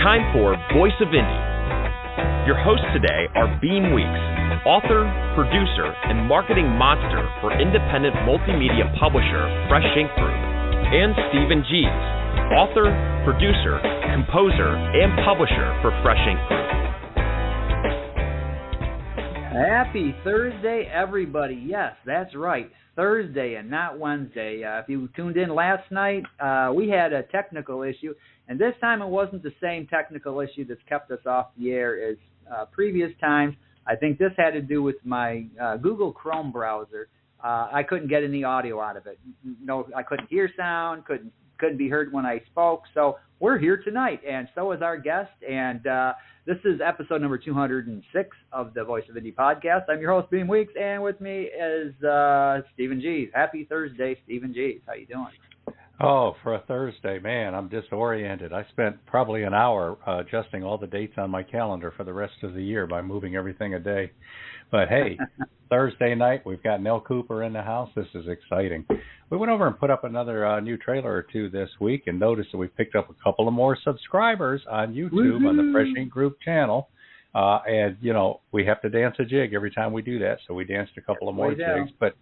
time for Voice of Indie. Your hosts today are Beem Weeks, author, producer, and marketing monster for independent multimedia publisher Fresh Ink Group, and Stephen Gies, author, producer, composer, and publisher for Fresh Ink Group. Happy Thursday, everybody. Yes, that's right. Thursday and not Wednesday. If you tuned in last night, we had a technical issue, and this time it wasn't the same technical issue that's kept us off the air as previous times. I think this had to do with my Google Chrome browser. I couldn't get any audio out of it. No, I couldn't hear sound, couldn't be heard when I spoke. So we're here tonight, and so is our guest, and this is episode number 206 of the Voice of Indie podcast. I'm your host, Beem Weeks, and with me is Stephen Gies. Happy Thursday, Stephen Gies. How you doing? Oh, for a Thursday, man, I'm disoriented. I spent probably an hour adjusting all the dates on my calendar for the rest of the year by moving everything a day. But hey, Thursday night, we've got Nelle Cooper in the house. This is exciting. We went over and put up another new trailer or two this week and noticed that we picked up a couple of more subscribers on YouTube on the Fresh Ink Group channel. And, you know, we have to dance a jig every time we do that, so we danced a couple of more jigs. But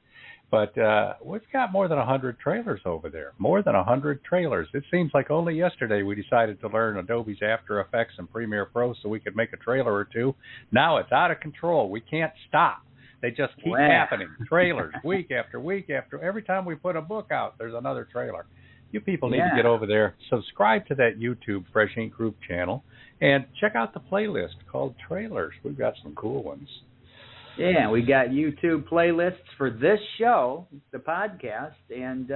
we've got more than 100 trailers over there, more than 100 trailers. It seems like only yesterday we decided to learn Adobe's After Effects and Premiere Pro so we could make a trailer or two. Now it's out of control. We can't stop. They just keep happening. Trailers, week after week after. Every time we put a book out, there's another trailer. You people need to get over there, subscribe to that YouTube Fresh Ink Group channel, and check out the playlist called Trailers. We've got some cool ones. Yeah, we got YouTube playlists for this show, the podcast, and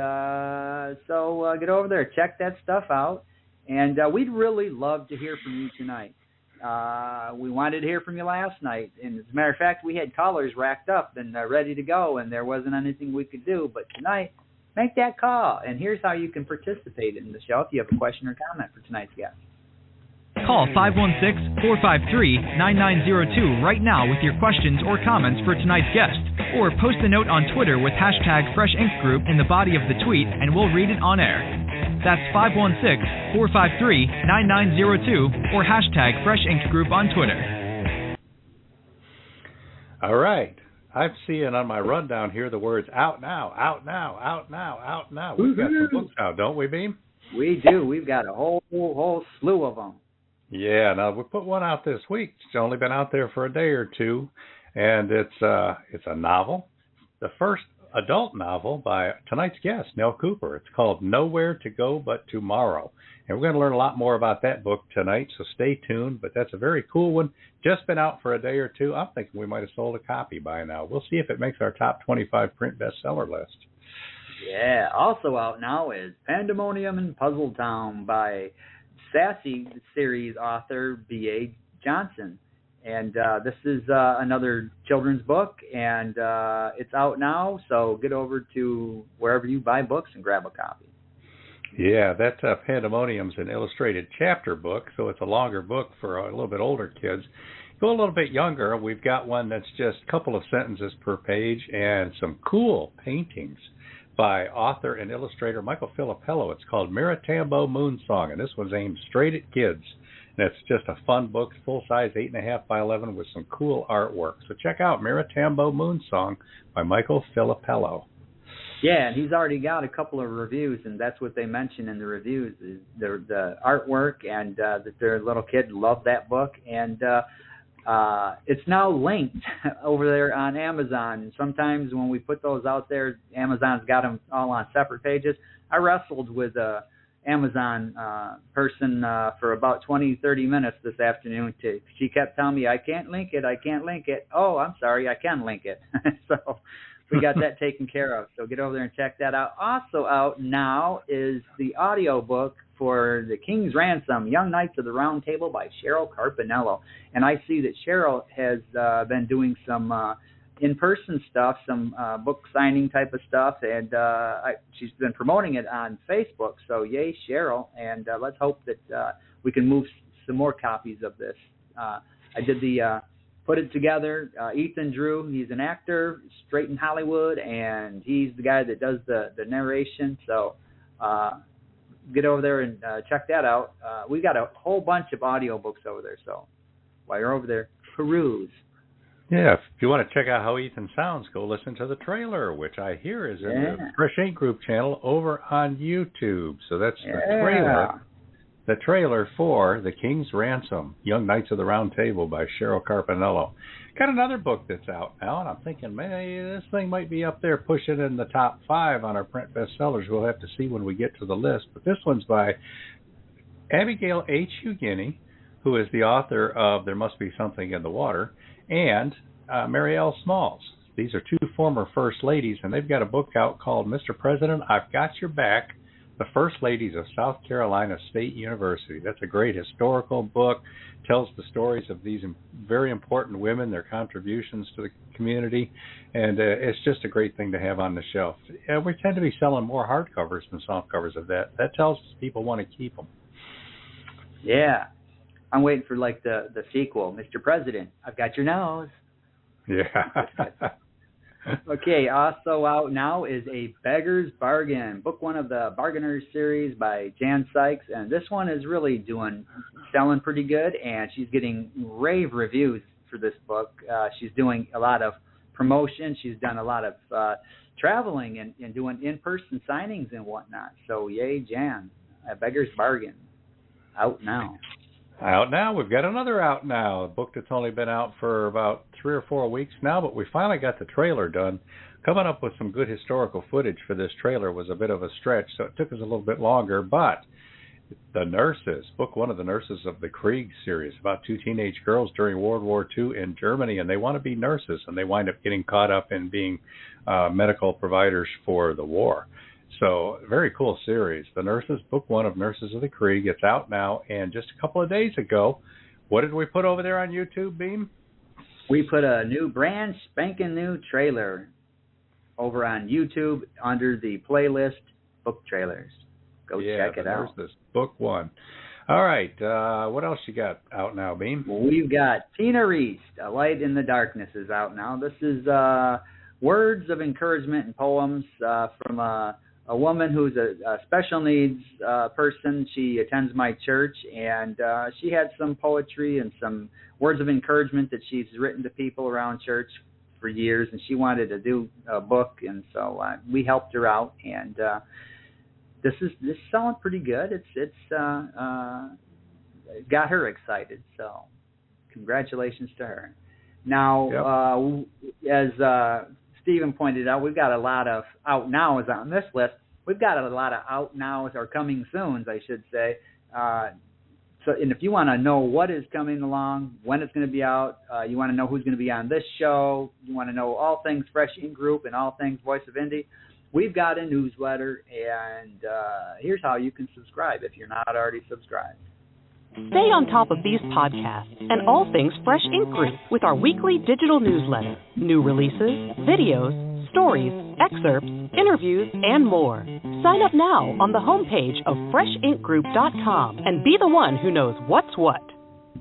so get over there, check that stuff out, and we'd really love to hear from you tonight. We wanted to hear from you last night, and as a matter of fact, we had callers racked up and ready to go, and there wasn't anything we could do, but tonight, make that call, and here's how you can participate in the show if you have a question or comment for tonight's guest. Call 516-453-9902 right now with your questions or comments for tonight's guest. Or post a note on Twitter with hashtag Fresh Ink Group in the body of the tweet, and we'll read it on air. That's 516-453-9902 or hashtag Fresh Ink Group on Twitter. All right. I'm seeing on my rundown here the words out now, out now, out now, out now. We've got some books out, don't we, Beem? We do. We've got a whole slew of them. Yeah, now we put one out this week. It's only been out there for a day or two, and it's a novel, the first adult novel by tonight's guest, Nelle Cooper. It's called Nowhere to Go But Tomorrow, and we're going to learn a lot more about that book tonight, so stay tuned. But that's a very cool one. Just been out for a day or two. I'm thinking we might have sold a copy by now. We'll see if it makes our top 25 print bestseller list. Yeah, also out now is Pandemonium in Puzzle Town by Sassy series author B.A. Johnson. And this is another children's book, and it's out now, so get over to wherever you buy books and grab a copy. Yeah, that Pandemonium's an illustrated chapter book, so it's a longer book for a little bit older kids. Go a little bit younger, we've got one that's just a couple of sentences per page and some cool paintings by author and illustrator Michael Filippello. It's called Miratambo Moonsong, and this one's aimed straight at kids. And it's just a fun book, full-size 8.5 by 11 with some cool artwork. So check out Miratambo Moonsong by Michael Filippello. Yeah, and he's already got a couple of reviews, and that's what they mention in the reviews, is the artwork, and that their little kid loved that book. And it's now linked over there on Amazon. Sometimes when we put those out there, Amazon's got them all on separate pages. I wrestled with a Amazon person for about 20-30 minutes this afternoon. She kept telling me, I can't link it. Oh, I'm sorry, I can link it. So we got that taken care of. So get over there and check that out. Also out now is the audio book for The King's Ransom, Young Knights of the Round Table by Cheryl Carpinello. And I see that Cheryl has been doing some in-person stuff, some book signing type of stuff, and she's been promoting it on Facebook. So yay, Cheryl, and let's hope that we can move some more copies of this. I did the put it together. Ethan Drew, he's an actor, straight in Hollywood, and he's the guy that does the narration. So get over there and check that out. We got a whole bunch of audiobooks over there, so while you're over there, peruse. Yeah, if you want to check out how Ethan sounds, go listen to the trailer, which I hear is in the Fresh Ink Group channel over on YouTube. So that's the trailer for The King's Ransom, Young Knights of the Round Table by Cheryl Carpinello. Got another book that's out now, and I'm thinking, man, this thing might be up there pushing in the top 5 on our print bestsellers. We'll have to see when we get to the list. But this one's by Abigail H. Huginey, who is the author of There Must Be Something in the Water, and Mary L. Smalls. These are 2 former First Ladies, and they've got a book out called Mr. President, I've Got Your Back, The First Ladies of South Carolina State University. That's a great historical book, tells the stories of these very important women, their contributions to the community, and it's just a great thing to have on the shelf. We tend to be selling more hardcovers than softcovers of that. That tells us people want to keep them. Yeah. I'm waiting for like the sequel, Mr. President, I've Got Your Nose. Yeah. Okay, also out now is A Beggar's Bargain, book 1 of the Bargainers series by Jan Sykes, and this one is really selling pretty good, and she's getting rave reviews for this book. She's doing a lot of promotion. She's done a lot of traveling and doing in-person signings and whatnot. So yay, Jan. A Beggar's Bargain, out now. Out now. We've got another out now, a book that's only been out for about 3 or 4 weeks now, but we finally got the trailer done. Coming up with some good historical footage for this trailer was a bit of a stretch, so it took us a little bit longer, but The Nurses, book 1 of the Nurses of the Krieg series, about 2 teenage girls during World War II in Germany, and they want to be nurses, and they wind up getting caught up in being medical providers for the war. So, very cool series. The Nurses, book 1 of Nurses of the Krieg. It's out now, and just a couple of days ago, what did we put over there on YouTube, Beem? We put a brand spanking new trailer over on YouTube under the playlist Book Trailers. Go check it out. Nurses, book 1. All right, what else you got out now, Beem? We've got Tina Reese, A Light in the Darkness is out now. This is words of encouragement and poems from a woman who's a special needs person. She attends my church, and she had some poetry and some words of encouragement that she's written to people around church for years, and she wanted to do a book, and so we helped her out, and this is selling pretty good. It's got her excited, so congratulations to her. Now, as Stephen pointed out, we've got a lot of out nows on this list. We've got a lot of out nows or coming soons, I should say. And if you want to know what is coming along, when it's going to be out, you want to know who's going to be on this show, you want to know all things Fresh Ink Group and all things Voice of Indie, we've got a newsletter, and here's how you can subscribe if you're not already subscribed. Stay on top of these podcasts and all things Fresh Ink Group with our weekly digital newsletter. New releases, videos, stories, excerpts, interviews, and more. Sign up now on the homepage of freshinkgroup.com and be the one who knows what's what.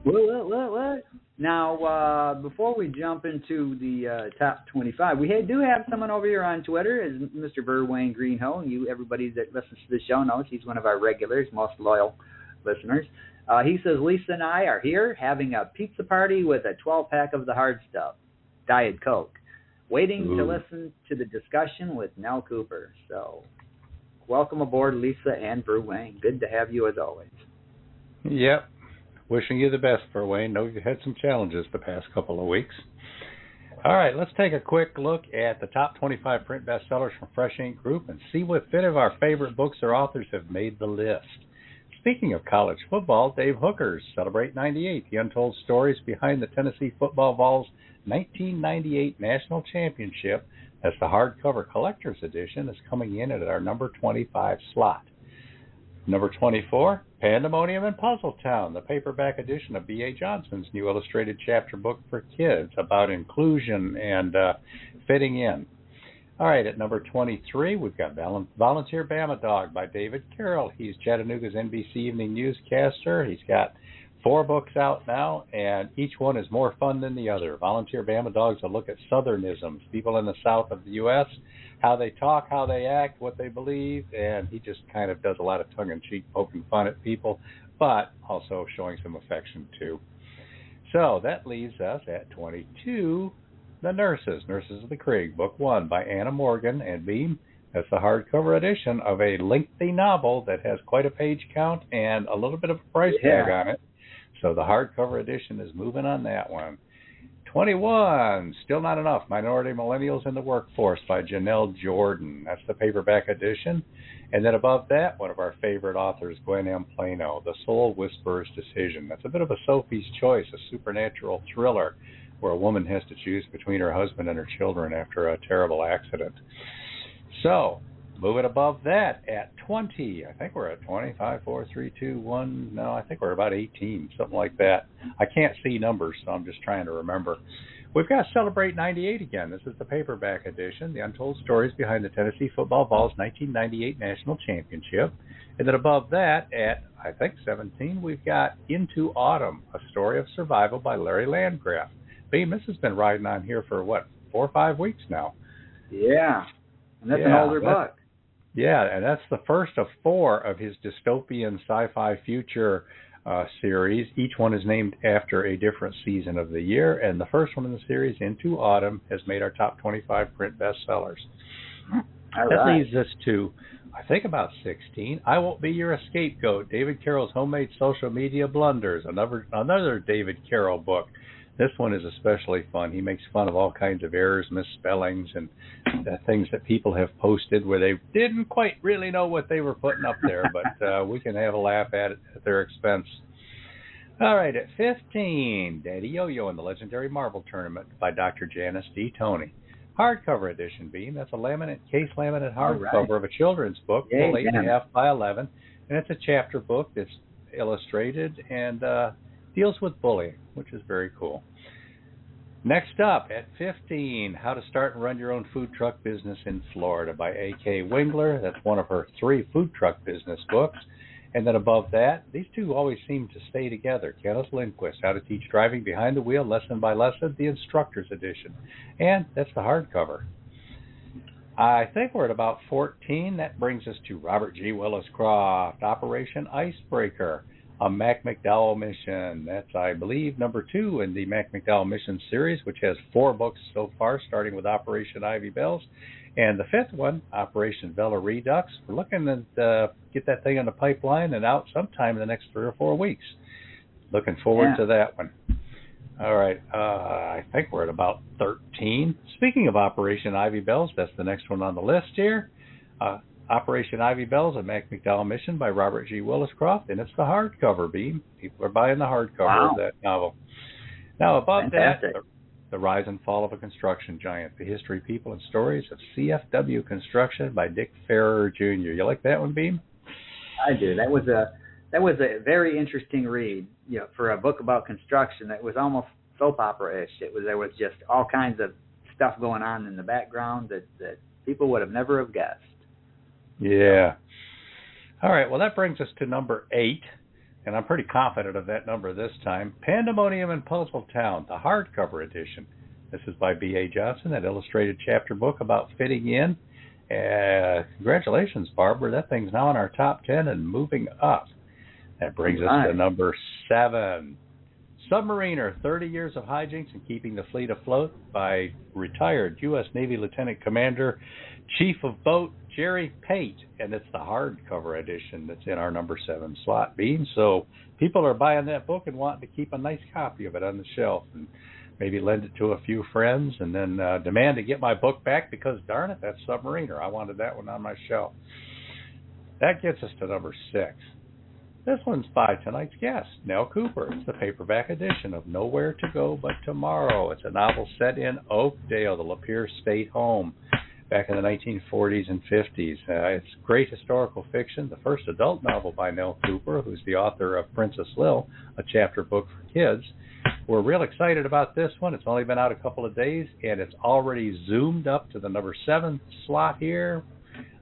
What? Now, before we jump into the top 25, we do have someone over here on Twitter, is Mr. Verwayne Greenhoe. Everybody that listens to the show knows he's one of our regulars, most loyal listeners. He says, Lisa and I are here having a pizza party with a 12-pack of the hard stuff, Diet Coke, waiting to listen to the discussion with Nelle Cooper. So, welcome aboard, Lisa and Verwayne. Good to have you as always. Yep. Wishing you the best, Verwayne. Know you've had some challenges the past couple of weeks. All right, let's take a quick look at the top 25 print bestsellers from Fresh Ink Group and see what fit of our favorite books or authors have made the list. Speaking of college football, Dave Hooker's Celebrate 98, the untold stories behind the Tennessee Football Vols' 1998 National Championship, as the hardcover collector's edition, is coming in at our number 25 slot. Number 24, Pandemonium in Puzzle Town, the paperback edition of B.A. Johnson's new illustrated chapter book for kids about inclusion and fitting in. All right, at number 23, we've got Volunteer Bama Dog by David Carroll. He's Chattanooga's NBC Evening newscaster. He's got 4 books out now, and each one is more fun than the other. Volunteer Bama Dogs will look at Southernisms, people in the south of the U.S., how they talk, how they act, what they believe, and he just kind of does a lot of tongue-in-cheek poking fun at people, but also showing some affection, too. So that leaves us at 22, The Nurses of the Krieg, Book 1 by Anna Morgan and Beem. That's the hardcover edition of a lengthy novel that has quite a page count and a little bit of a price tag on it. So the hardcover edition is moving on that one. 21, Still Not Enough, Minority Millennials in the Workforce by Janelle Jordan. That's the paperback edition. And then above that, one of our favorite authors, Gwen M. Plano, The Soul Whisperer's Decision. That's a bit of a Sophie's Choice, a supernatural thriller where a woman has to choose between her husband and her children after a terrible accident. So, moving above that at 20. I think we're at 20. 5, 4, 3, 2, 1. No, I think we're about 18, something like that. I can't see numbers, so I'm just trying to remember. We've got Celebrate 98 again. This is the paperback edition, the untold stories behind the Tennessee Football Vols' 1998 National Championship. And then above that, at, I think, 17, we've got Into Autumn, a story of survival by Larry Landgraf. Beam, this has been riding on here for, 4 or 5 weeks now? Yeah. And that's an older book. Yeah, and that's the first of 4 of his dystopian sci-fi future series. Each one is named after a different season of the year, and the first one in the series, Into Autumn, has made our top 25 print bestsellers. That leads us to, I think, about 16. I Won't Be Your Scapegoat, David Carroll's Homemade Social Media Blunders, another David Carroll book. This one is especially fun. He makes fun of all kinds of errors, misspellings, and things that people have posted where they didn't quite really know what they were putting up there, but we can have a laugh at it at their expense. All right, at 15, Daddy Yo-Yo and the Legendary Marble Tournament by Dr. Janice D. Toney. Hardcover edition, Beam. That's a case laminate hardcover of a children's book, 8.5 by 11, and it's a chapter book that's illustrated and deals with bullying, which is very cool. Next up, at 15, How to Start and Run Your Own Food Truck Business in Florida by A.K. Wingler. That's one of her 3 food truck business books. And then above that, these two always seem to stay together. Kenneth Lindquist, How to Teach Driving Behind the Wheel, Lesson by Lesson, the Instructor's Edition. And that's the hardcover. I think we're at about 14. That brings us to Robert G. Willis Croft, Operation Icebreaker, a Mac McDowell mission. That's, I believe, number 2 in the Mac McDowell mission series, which has 4 books so far, starting with Operation Ivy Bells. And the 5th one, Operation Vela Redux. We're looking to get that thing in the pipeline and out sometime in the next 3 or 4 weeks. Looking forward to that one. All right, I think we're at about 13. Speaking of Operation Ivy Bells, that's the next one on the list here. Operation Ivy Bells, a Mac McDowell mission by Robert G. Willis Croft, and it's the hardcover, Beam. People are buying the hardcover of that novel. Now, above that, The Rise and Fall of a Construction Giant, The History, People, and Stories of CFW Construction by Dick Farrer Jr. You like that one, Beam? I do. That was a very interesting read. You know, for a book about construction, that was almost soap opera-ish. There was just all kinds of stuff going on in the background that people would have never have guessed. Yeah. All right, well, that brings us to number 8, and I'm pretty confident of that number this time. Pandemonium in Puzzle Town, the hardcover edition. This is by B.A. Johnson, that illustrated chapter book about fitting in. Congratulations, Barbara. That thing's now in our top 10 and moving up. That brings us to number 7. Submariner, 30 Years of Hijinks and Keeping the Fleet Afloat by retired U.S. Navy Lieutenant Commander, Chief of Boat, Jerry Pate. And it's the hardcover edition that's in our number 7 slot, Bean. So people are buying that book and wanting to keep a nice copy of it on the shelf and maybe lend it to a few friends and then demand to get my book back because, darn it, that's Submariner. I wanted that one on my shelf. That gets us to number 6. This one's by tonight's guest, Nelle Cooper. It's the paperback edition of Nowhere to Go But Tomorrow. It's a novel set in Oakdale, the Lapeer State home, back in the 1940s and 50s. It's great historical fiction, the first adult novel by Nelle Cooper, who's the author of Princess Lil, a chapter book for kids. We're real excited about this one. It's only been out a couple of days, and it's already zoomed up to the number 7 slot here.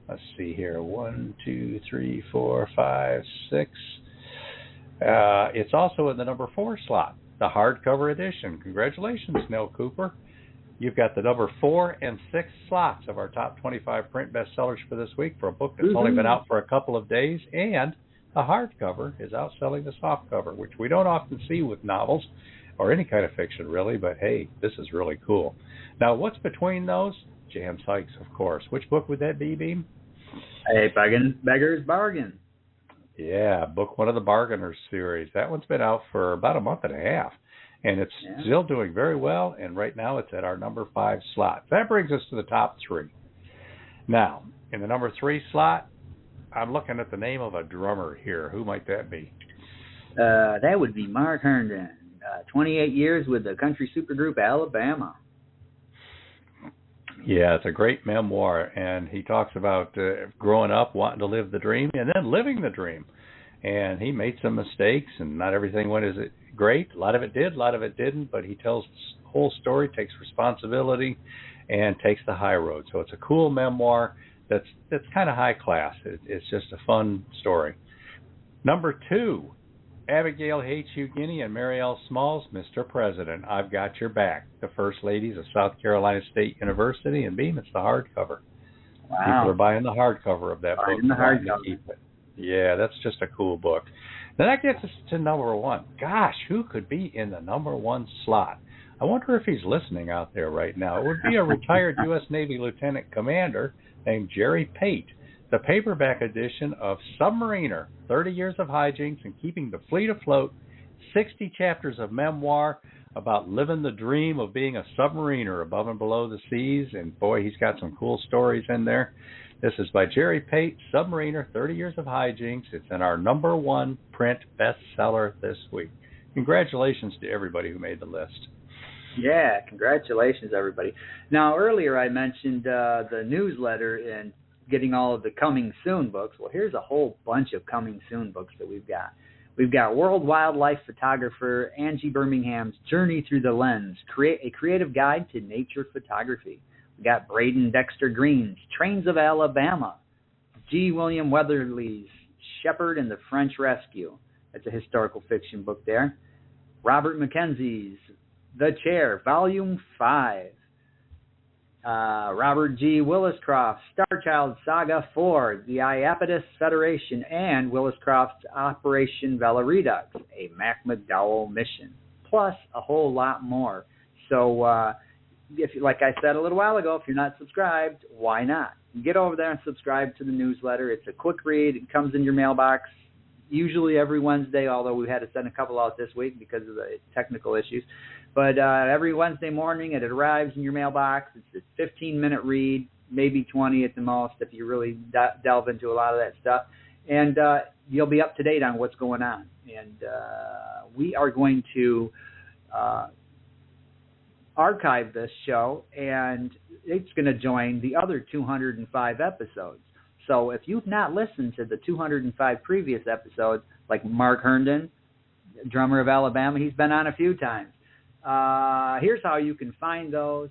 Let's see here. 1, 2, 3, 4, 5, 6. It's also in the number 4 slot, the hardcover edition. Congratulations, Nelle Cooper. You've got the number 4 and 6 slots of our top 25 print bestsellers for this week for a book that's only been out for a couple of days, and the hardcover is outselling the softcover, which we don't often see with novels or any kind of fiction, really, but hey, this is really cool. Now, what's between those? Jan Sykes, of course. Which book would that be, Beem? A Beggar's Bargain. Yeah, book 1 of the Bargainers series. That one's been out for about a month and a half, and it's still doing very well, and right now it's at our number 5 slot. That brings us to the top 3. Now, in the number 3 slot, I'm looking at the name of a drummer here. Who might that be? That would be Mark Herndon. 28 years with the country supergroup Alabama. Yeah, it's a great memoir, and he talks about growing up, wanting to live the dream, and then living the dream. And he made some mistakes, and not everything went as great. A lot of it did, a lot of it didn't, but he tells the whole story, takes responsibility, and takes the high road. So it's a cool memoir that's kind of high class. It's just a fun story. Number 2, Abigail H. Hughini and Marielle Smalls, Mr. President, I've Got Your Back. The First Ladies of South Carolina State University, and Beem, it's the hardcover. Wow. People are buying the hardcover of that book. The hardcover. Yeah, that's just a cool book. Then that gets us to number 1. Gosh, who could be in the number 1 slot? I wonder if he's listening out there right now. It would be a retired U.S. Navy Lieutenant Commander named Jerry Pate. The paperback edition of Submariner, 30 Years of Hijinks and Keeping the Fleet Afloat, 60 chapters of memoir about living the dream of being a submariner above and below the seas, and boy, he's got some cool stories in there. This is by Jerry Pate, Submariner, 30 Years of Hijinks. It's in our number 1 print bestseller this week. Congratulations to everybody who made the list. Yeah, congratulations, everybody. Now, earlier I mentioned the newsletter and getting all of the coming soon books. Well, here's a whole bunch of coming soon books that we've got. We've got world wildlife photographer Angie Birmingham's Journey Through the Lens, a creative guide to nature photography. We got Braden Dexter Green's Trains of Alabama, G. William Weatherly's Shepherd and the French Rescue. That's a historical fiction book there. Robert Mackenzie's The Chair, Volume 5. Robert G. Williscroft's Starchild Saga 4, The Iapetus Federation, and Williscroft's Operation Vela Redux, a Mac McDowell mission, plus a whole lot more. So, if, like I said a little while ago, if you're not subscribed, why not? Get over there and subscribe to the newsletter. It's a quick read. It comes in your mailbox usually every Wednesday, although we had to send a couple out this week because of the technical issues. But every Wednesday morning, it arrives in your mailbox. It's a 15-minute read, maybe 20 at the most if you really delve into a lot of that stuff. And you'll be up to date on what's going on. And we are going to archive this show, and it's going to join the other 205 episodes. So if you've not listened to the 205 previous episodes, like Mark Herndon, drummer of Alabama, he's been on a few times. Here's how you can find those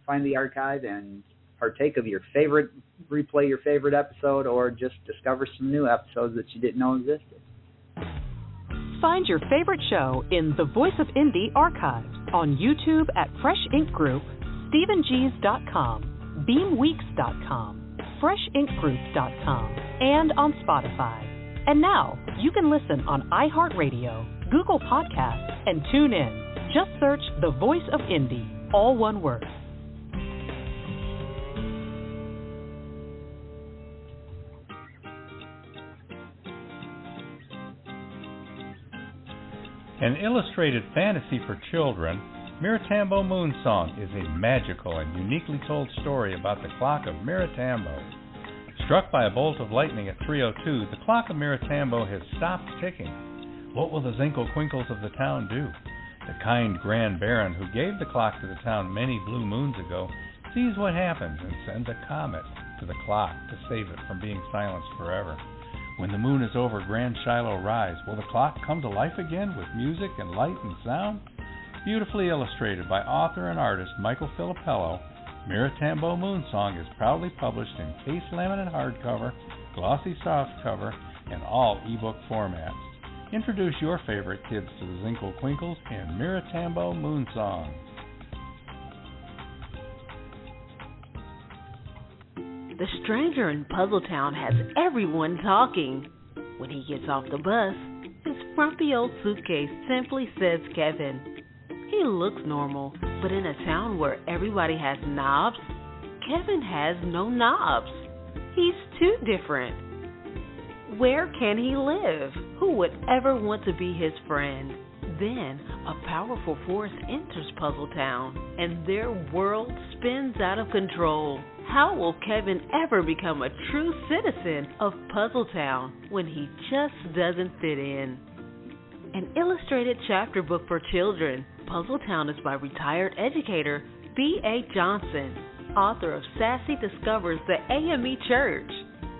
find the archive and partake of replay your favorite episode, or just discover some new episodes that you didn't know existed. Find your favorite show in the Voice of Indie archives on YouTube at Fresh Ink Group, StephenGees.com, BeamWeeks.com, FreshInkGroup.com, and on Spotify. And now you can listen on iHeartRadio, Google Podcasts, and tune in. Just search The Voice of Indie, all one word. An illustrated fantasy for children, Miratambo Moonsong is a magical and uniquely told story about the clock of Miratambo. Struck by a bolt of lightning at 3:02, the clock of Miratambo has stopped ticking. What will the Zinkle-Quinkles of the town do? The kind Grand Baron who gave the clock to the town many blue moons ago sees what happens and sends a comet to the clock to save it from being silenced forever. When the moon is over Grand Shiloh Rise, will the clock come to life again with music and light and sound? Beautifully illustrated by author and artist Michael Filippello, Miratambo Moonsong is proudly published in case laminate hardcover, glossy softcover, and all ebook formats. Introduce your favorite kids to the Zinkle Quinkles and Miratambo Moon Song. The stranger in Puzzletown has everyone talking. When he gets off the bus, his frumpy old suitcase simply says Kevin. He looks normal, but in a town where everybody has knobs, Kevin has no knobs. He's too different. Where can he live? Who would ever want to be his friend? Then a powerful force enters Puzzletown, and their world spins out of control. How will Kevin ever become a true citizen of Puzzletown when he just doesn't fit in? An illustrated chapter book for children. Puzzletown is by retired educator B.A. Johnson, author of Sassy Discovers the AME Church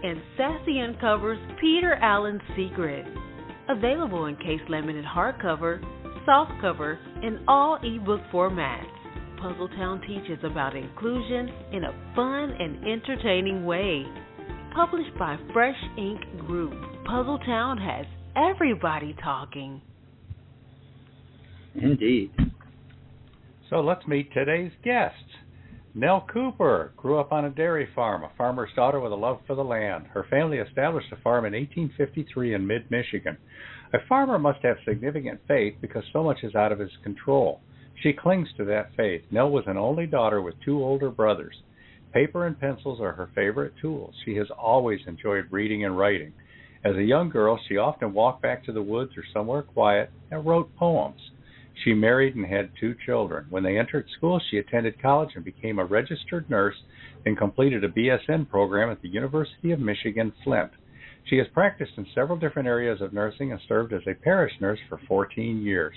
and Sassy Uncovers Peter Allen's Secret. Available in case-limited hardcover, softcover, and all ebook formats. Puzzletown teaches about inclusion in a fun and entertaining way. Published by Fresh Ink Group, Puzzletown has everybody talking. Indeed. So let's meet today's guests. Nelle Cooper grew up on a dairy farm, a farmer's daughter with a love for the land. Her family established a farm in 1853 in mid-Michigan. A farmer must have significant faith because so much is out of his control. She clings to that faith. Nelle was an only daughter with 2 older brothers. Paper and pencils are her favorite tools. She has always enjoyed reading and writing. As a young girl, she often walked back to the woods or somewhere quiet and wrote poems. She married and had 2 children. When they entered school, she attended college and became a registered nurse and completed a BSN program at the University of Michigan, Flint. She has practiced in several different areas of nursing and served as a parish nurse for 14 years.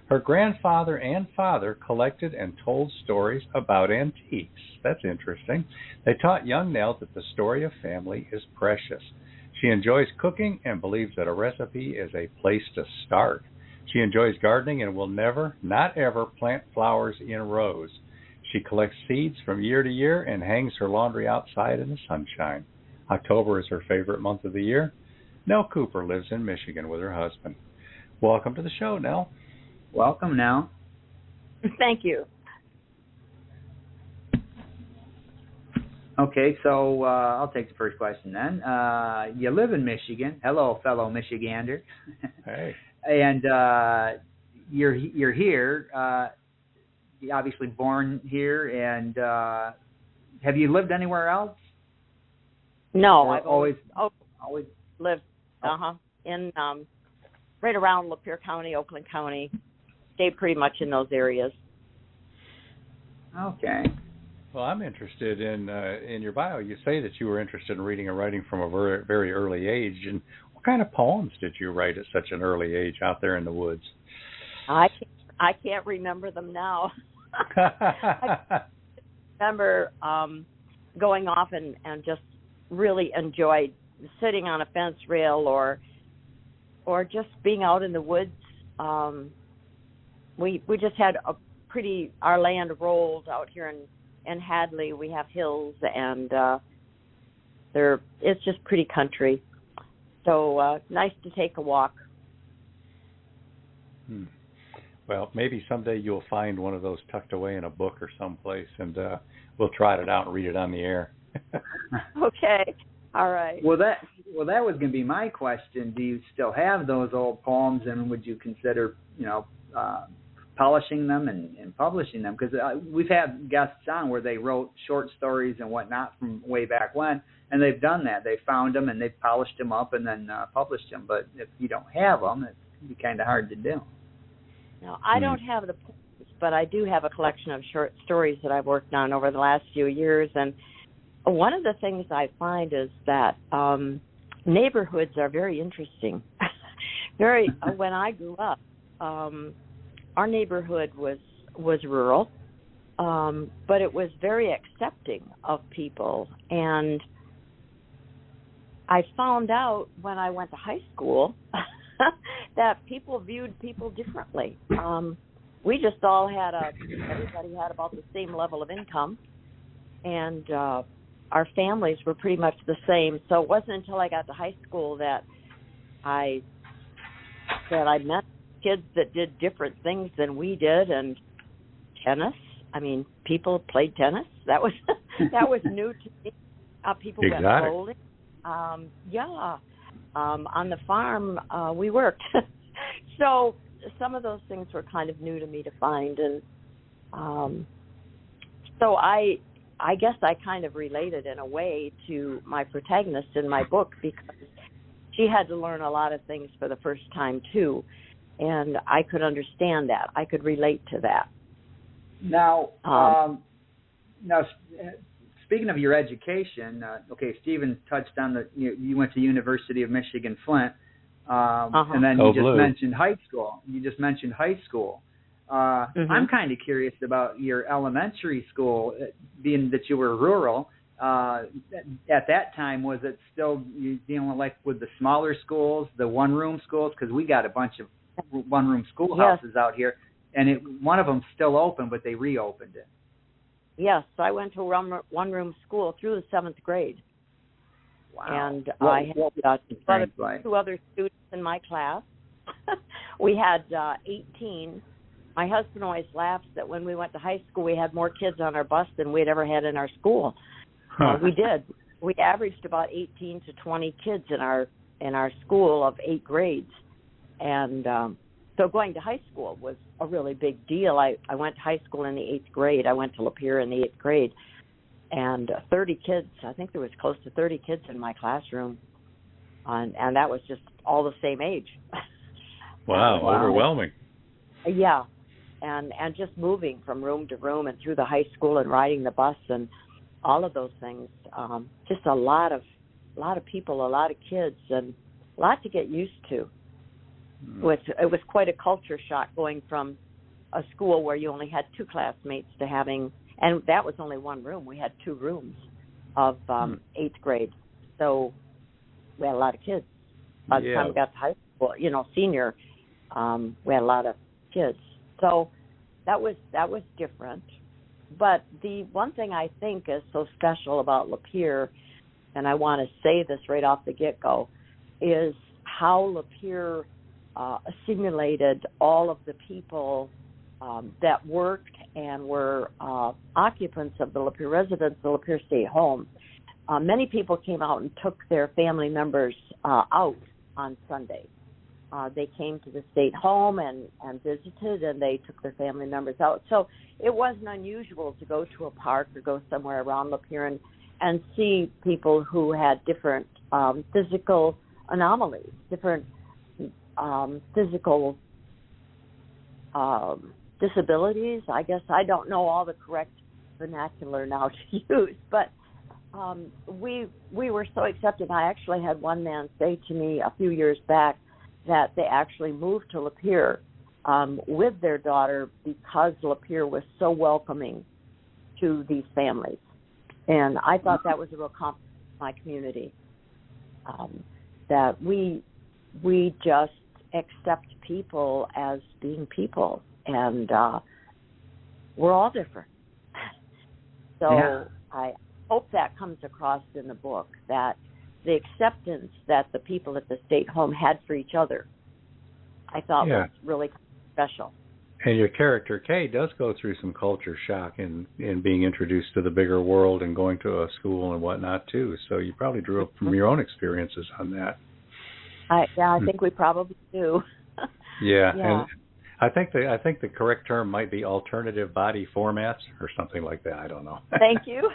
Her grandfather and father collected and told stories about antiques. That's interesting. They taught young Nelle that the story of family is precious. She enjoys cooking and believes that a recipe is a place to start. She enjoys gardening and will never, not ever, plant flowers in rows. She collects seeds from year to year and hangs her laundry outside in the sunshine. October is her favorite month of the year. Nelle Cooper lives in Michigan with her husband. Welcome to the show, Nelle. Welcome, Nelle. Thank you. Okay, so I'll take the first question then. You live in Michigan. Hello, fellow Michigander. Hey. And you're here. You're obviously born here, and have you lived anywhere else? No, I've always lived. In right around Lapeer County, Oakland County. Stayed pretty much in those areas. Okay. Well, I'm interested in your bio. You say that you were interested in reading and writing from a very, very early age. And what kind of poems did you write at such an early age out there in the woods? I can't remember them now. I remember going off and just really enjoyed sitting on a fence rail or just being out in the woods. We just had our land rolls out here in Hadley. We have hills and it's just pretty country. So nice to take a walk. Well, maybe someday you'll find one of those tucked away in a book or someplace, and we'll trot it out and read it on the air. Okay. All right. Well, that was going to be my question. Do you still have those old poems, and would you consider, polishing them and publishing them? Because we've had guests on where they wrote short stories and whatnot from way back when, and they've done that. They found them and they've polished them up and then published them. But if you don't have them, it can be kind of hard to do. No, I don't have the poems, but I do have a collection of short stories that I've worked on over the last few years. And one of the things I find is that neighborhoods are very interesting. When I grew up, our neighborhood was rural, but it was very accepting of people. And I found out when I went to high school that people viewed people differently. We just all everybody had about the same level of income, and our families were pretty much the same. So it wasn't until I got to high school that I that I met kids that did different things than we did, and tennis. I mean, people played tennis. That was new to me. People went bowling. On the farm, we worked. So some of those things were kind of new to me to find, and so I guess I kind of related in a way to my protagonist in my book, because she had to learn a lot of things for the first time too, and I could understand that. I could relate to that. Now, speaking of your education, Stephen touched on you went to University of Michigan Flint, and then you just mentioned high school. I'm kind of curious about your elementary school, being that you were rural. At that time, was it still you dealing with the smaller schools, the one-room schools? Because we got a bunch of one-room schoolhouses out here, and one of them's still open, but they reopened it. Yes, I went to one-room school through the 7th grade. Wow. And I had two other students in my class. We had 18. My husband always laughs that when we went to high school, we had more kids on our bus than we'd ever had in our school. We did. We averaged about 18 to 20 kids in our school of 8 grades. And so going to high school was a really big deal. I went to high school in the 8th grade. I went to Lapeer in the 8th grade. And 30 kids, I think there was close to 30 kids in my classroom. And that was just all the same age. Wow, overwhelming. Yeah. And just moving from room to room and through the high school and riding the bus and all of those things. Just a lot of people, a lot of kids, and a lot to get used to. It was quite a culture shock going from a school where you only had 2 classmates to having, and that was only one room. We had 2 rooms of 8th grade. So we had a lot of kids. By the time we got to high school, senior, we had a lot of kids. So that was different. But the one thing I think is so special about Lapeer, and I want to say this right off the get-go, is how Lapeer assimilated all of the people that worked and were occupants of the Lapeer residence, the Lapeer State Home. Many people came out and took their family members out on Sunday. They came to the state home and visited, and they took their family members out. So it wasn't unusual to go to a park or go somewhere around Lapeer and see people who had different physical anomalies, different physical disabilities. I guess I don't know all the correct vernacular now to use, but we were so accepted. I actually had one man say to me a few years back that they actually moved to Lapeer with their daughter because Lapeer was so welcoming to these families. And I thought that was a real compliment to my community, that we just accept people as being people, and we're all different. So I hope that comes across in the book, that the acceptance that the people at the state home had for each other, I thought was really special. And your character, Kay, does go through some culture shock in being introduced to the bigger world and going to a school and whatnot, too. So you probably drew up from your own experiences on that. I think we probably do. And I think the correct term might be alternative body formats or something like that. I don't know. Thank you.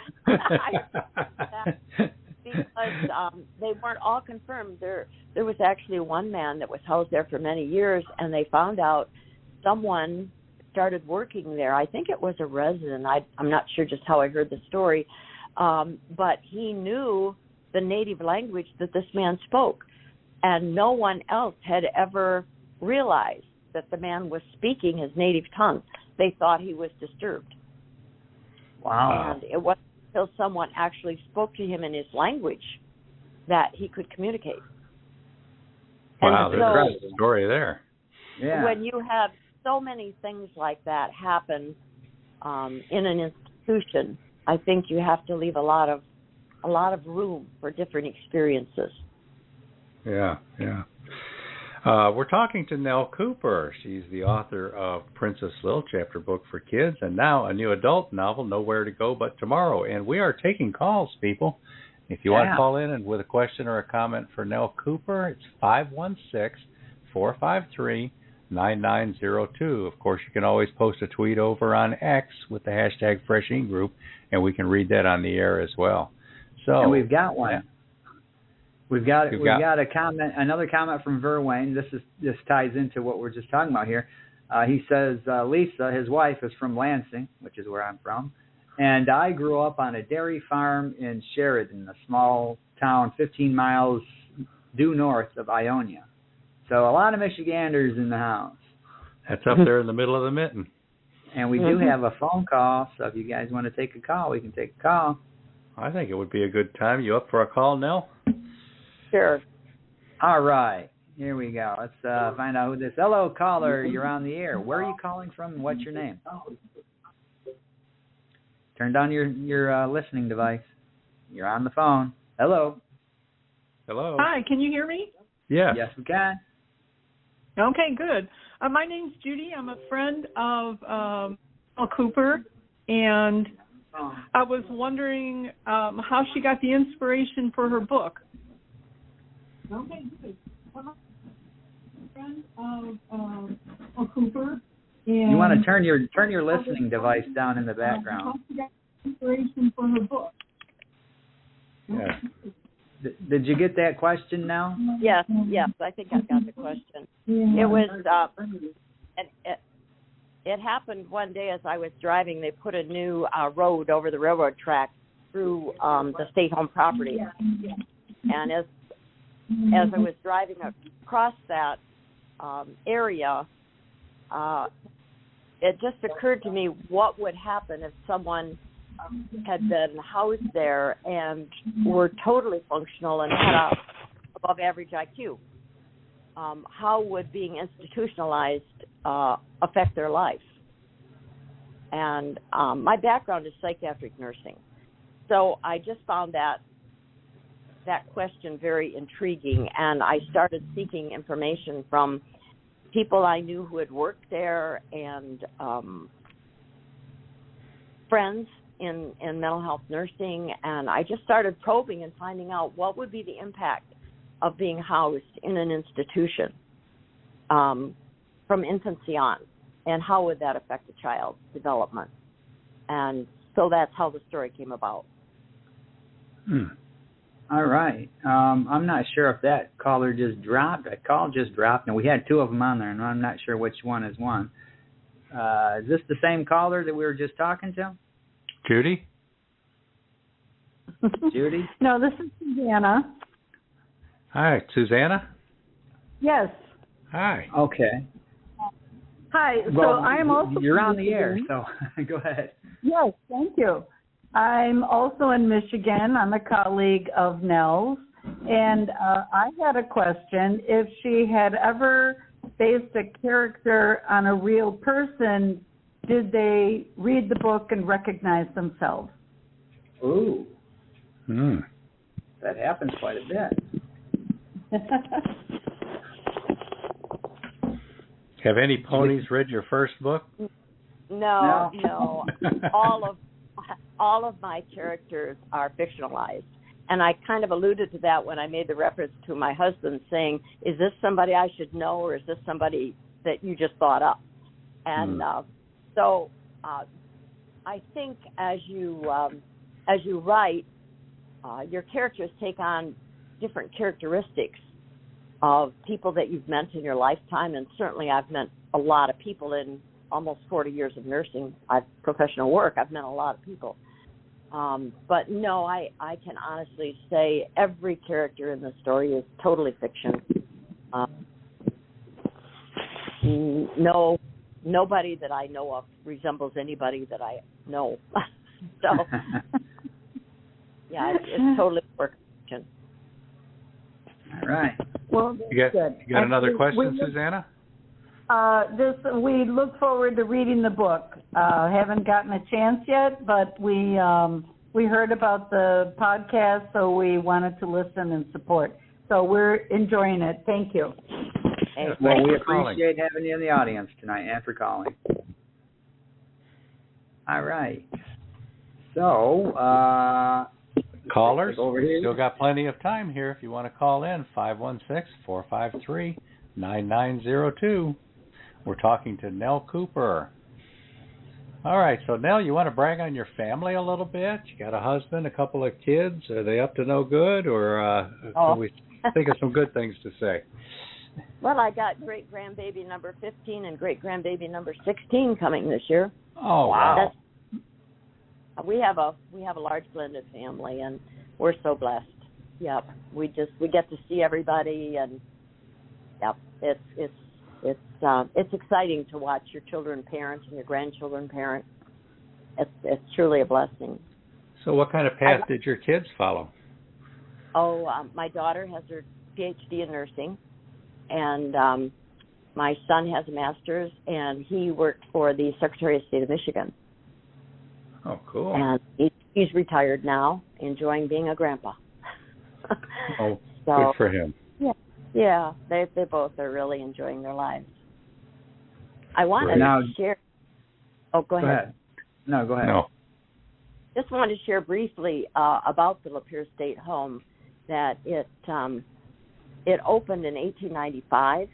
Because they weren't all confirmed. There was actually one man that was housed there for many years, and they found out someone started working there. I think it was a resident. I'm not sure just how I heard the story, but he knew the native language that this man spoke, and no one else had ever realized that the man was speaking his native tongue. They thought he was disturbed. Wow. And it wasn't until someone actually spoke to him in his language that he could communicate. Wow, there's a great story there. Yeah. When you have so many things like that happen in an institution, I think you have to leave a lot of room for different experiences. Yeah. We're talking to Nelle Cooper. She's the author of Princess Lil, chapter book for kids, and now a new adult novel, Nowhere to Go But Tomorrow. And we are taking calls, people. If you want to call in and with a question or a comment for Nelle Cooper, it's 516-453-9902. Of course, you can always post a tweet over on X with the hashtag FreshInGroup, and we can read that on the air as well. So, and we've got one. Yeah. We've got a comment, another comment from Verwayne. This ties into what we're just talking about here. He says Lisa, his wife, is from Lansing, which is where I'm from, and I grew up on a dairy farm in Sheridan, a small town 15 miles due north of Ionia. So a lot of Michiganders in the house. That's up there in the middle of the mitten. And we do have a phone call, so if you guys want to take a call, we can take a call. I think it would be a good time. You up for a call, Nell? Sure. All right. Here we go. Let's find out who this. Hello, caller. You're on the air. Where are you calling from and what's your name? Turn down your listening device. You're on the phone. Hello. Hello. Hi. Can you hear me? Yes. Yes, we can. Okay, good. My name's Judy. I'm a friend of Nelle Cooper, and I was wondering how she got the inspiration for her book. Okay, good. I'm a friend of Nelle Cooper. And you want to turn your listening device down in the background. How she got the inspiration for her book. Yes. Did you get that question now? Yes, I think I got the question. It was, it happened one day as I was driving. They put a new road over the railroad track through the state-owned property. And as I was driving across that area, it just occurred to me what would happen if someone had been housed there and were totally functional and had above average IQ. How would being institutionalized affect their life? And my background is psychiatric nursing. So I just found that question very intriguing, and I started seeking information from people I knew who had worked there and friends in mental health nursing, and I just started probing and finding out what would be the impact of being housed in an institution from infancy on, and how would that affect a child's development. And so that's how the story came about. All right. I'm not sure if that caller just dropped. A call just dropped, and we had two of them on there, and I'm not sure which one is one. Is this the same caller that we were just talking to? Judy? Judy? No, this is Susanna. Hi, Susanna? Yes. Hi. Okay. Hi. Well, so I'm also. You're on the air, so go ahead. Yes, thank you. I'm also in Michigan. I'm a colleague of Nell's, and I had a question. If she had ever based a character on a real person, did they read the book and recognize themselves? Ooh. That happens quite a bit. Have any ponies read your first book? No. All of my characters are fictionalized. And I kind of alluded to that when I made the reference to my husband saying, is this somebody I should know, or is this somebody that you just thought up? And so I think as you write, your characters take on different characteristics of people that you've met in your lifetime, and certainly I've met a lot of people in almost 40 years of nursing, professional work. I've met a lot of people. But no, I can honestly say every character in the story is totally fiction. Nobody that I know of resembles anybody that I know. So, yeah, it's totally fiction. All right. Well, You got another question, Susanna? We look forward to reading the book. Haven't gotten a chance yet, but we heard about the podcast, so we wanted to listen and support. So we're enjoying it. Thank you. Yes, Well, we for calling. appreciate having you in the audience tonight and for calling. All right. So, callers, over we here. still got plenty of time here if you want to call in. 516-453-9902. We're talking to Nelle Cooper. All right, so Nelle, you want to brag on your family a little bit? You got a husband, a couple of kids. Are they up to no good, or can we think of some good things to say? Well, I got great-grandbaby number 15 and great-grandbaby number 16 coming this year. Oh, wow. We have a large blended family, and we're so blessed. Yep, we get to see everybody, and yep, it's exciting to watch your children parent and your grandchildren parent. It's truly a blessing. So, what kind of path did your kids follow? Oh, my daughter has her PhD in nursing, and my son has a master's, and he worked for the Secretary of State of Michigan. Oh, cool. And he's retired now, enjoying being a grandpa. Oh, so, good for him. Yeah, they both are really enjoying their lives. I wanted to share. Oh, go ahead. No, go ahead. No. Just wanted to share briefly about the Lapeer State Home, that it opened in 1895,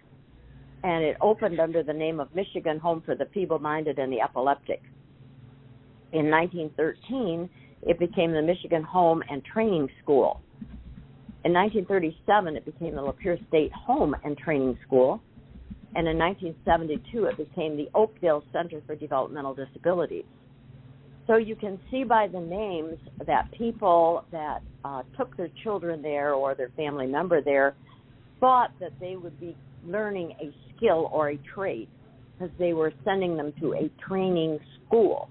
and it opened under the name of Michigan Home for the Feeble-Minded and the Epileptic. In 1913, it became the Michigan Home and Training School. In 1937, it became the Lapeer State Home and Training School. And in 1972, it became the Oakdale Center for Developmental Disabilities. So you can see by the names that people that took their children there or their family member there thought that they would be learning a skill or a trade, because they were sending them to a training school.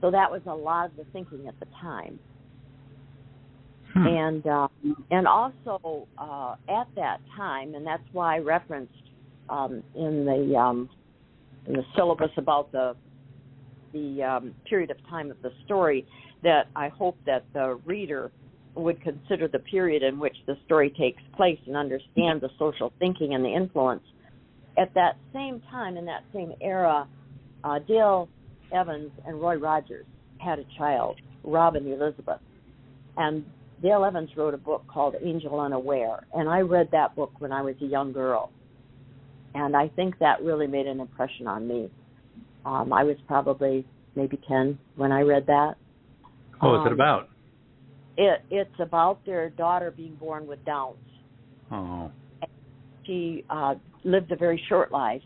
So that was a lot of the thinking at the time. And also at that time, and that's why I referenced in the syllabus about the period of time of the story, that I hope that the reader would consider the period in which the story takes place and understand the social thinking and the influence. At that same time, in that same era, Dale Evans and Roy Rogers had a child, Robin Elizabeth. And Dale Evans wrote a book called Angel Unaware, and I read that book when I was a young girl. And I think that really made an impression on me. I was probably maybe 10 when I read that. What was it about? It's about their daughter being born with Downs. Oh. She lived a very short life,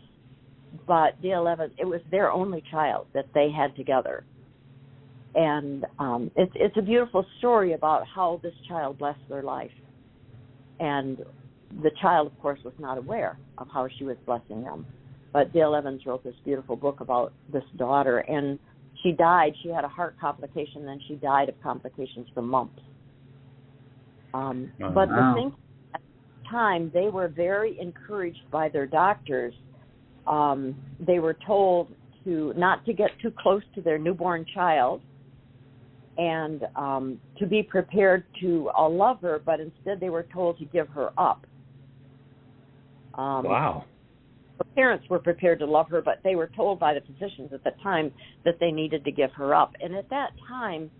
but Dale Evans, it was their only child that they had together. And it's a beautiful story about how this child blessed their life. And the child, of course, was not aware of how she was blessing them. But Dale Evans wrote this beautiful book about this daughter, and she died. She had a heart complication, and then she died of complications from mumps. But the thing, at the time, they were very encouraged by their doctors. They were told not to get too close to their newborn child, and to be prepared to love her, but instead they were told to give her up. Wow. The parents were prepared to love her, but they were told by the physicians at the time that they needed to give her up. And at that time,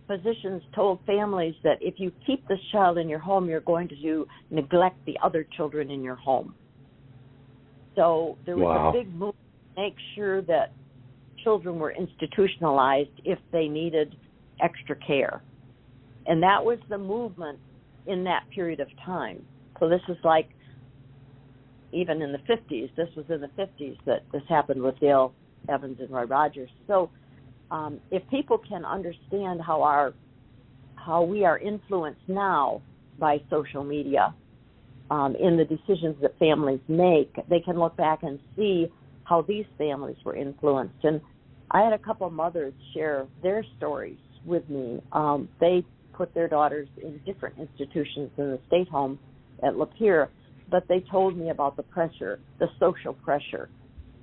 physicians told families that if you keep this child in your home, you're going to neglect the other children in your home. So there was a big move to make sure that children were institutionalized if they needed extra care. And that was the movement in that period of time. So this is like, even in the 50s, this was in the 50s that this happened with Dale Evans and Roy Rogers. So if people can understand how we are influenced now by social media in the decisions that families make, they can look back and see how these families were influenced. And I had a couple of mothers share their stories with me. They put their daughters in different institutions in the state home at Lapeer, but they told me about the pressure, the social pressure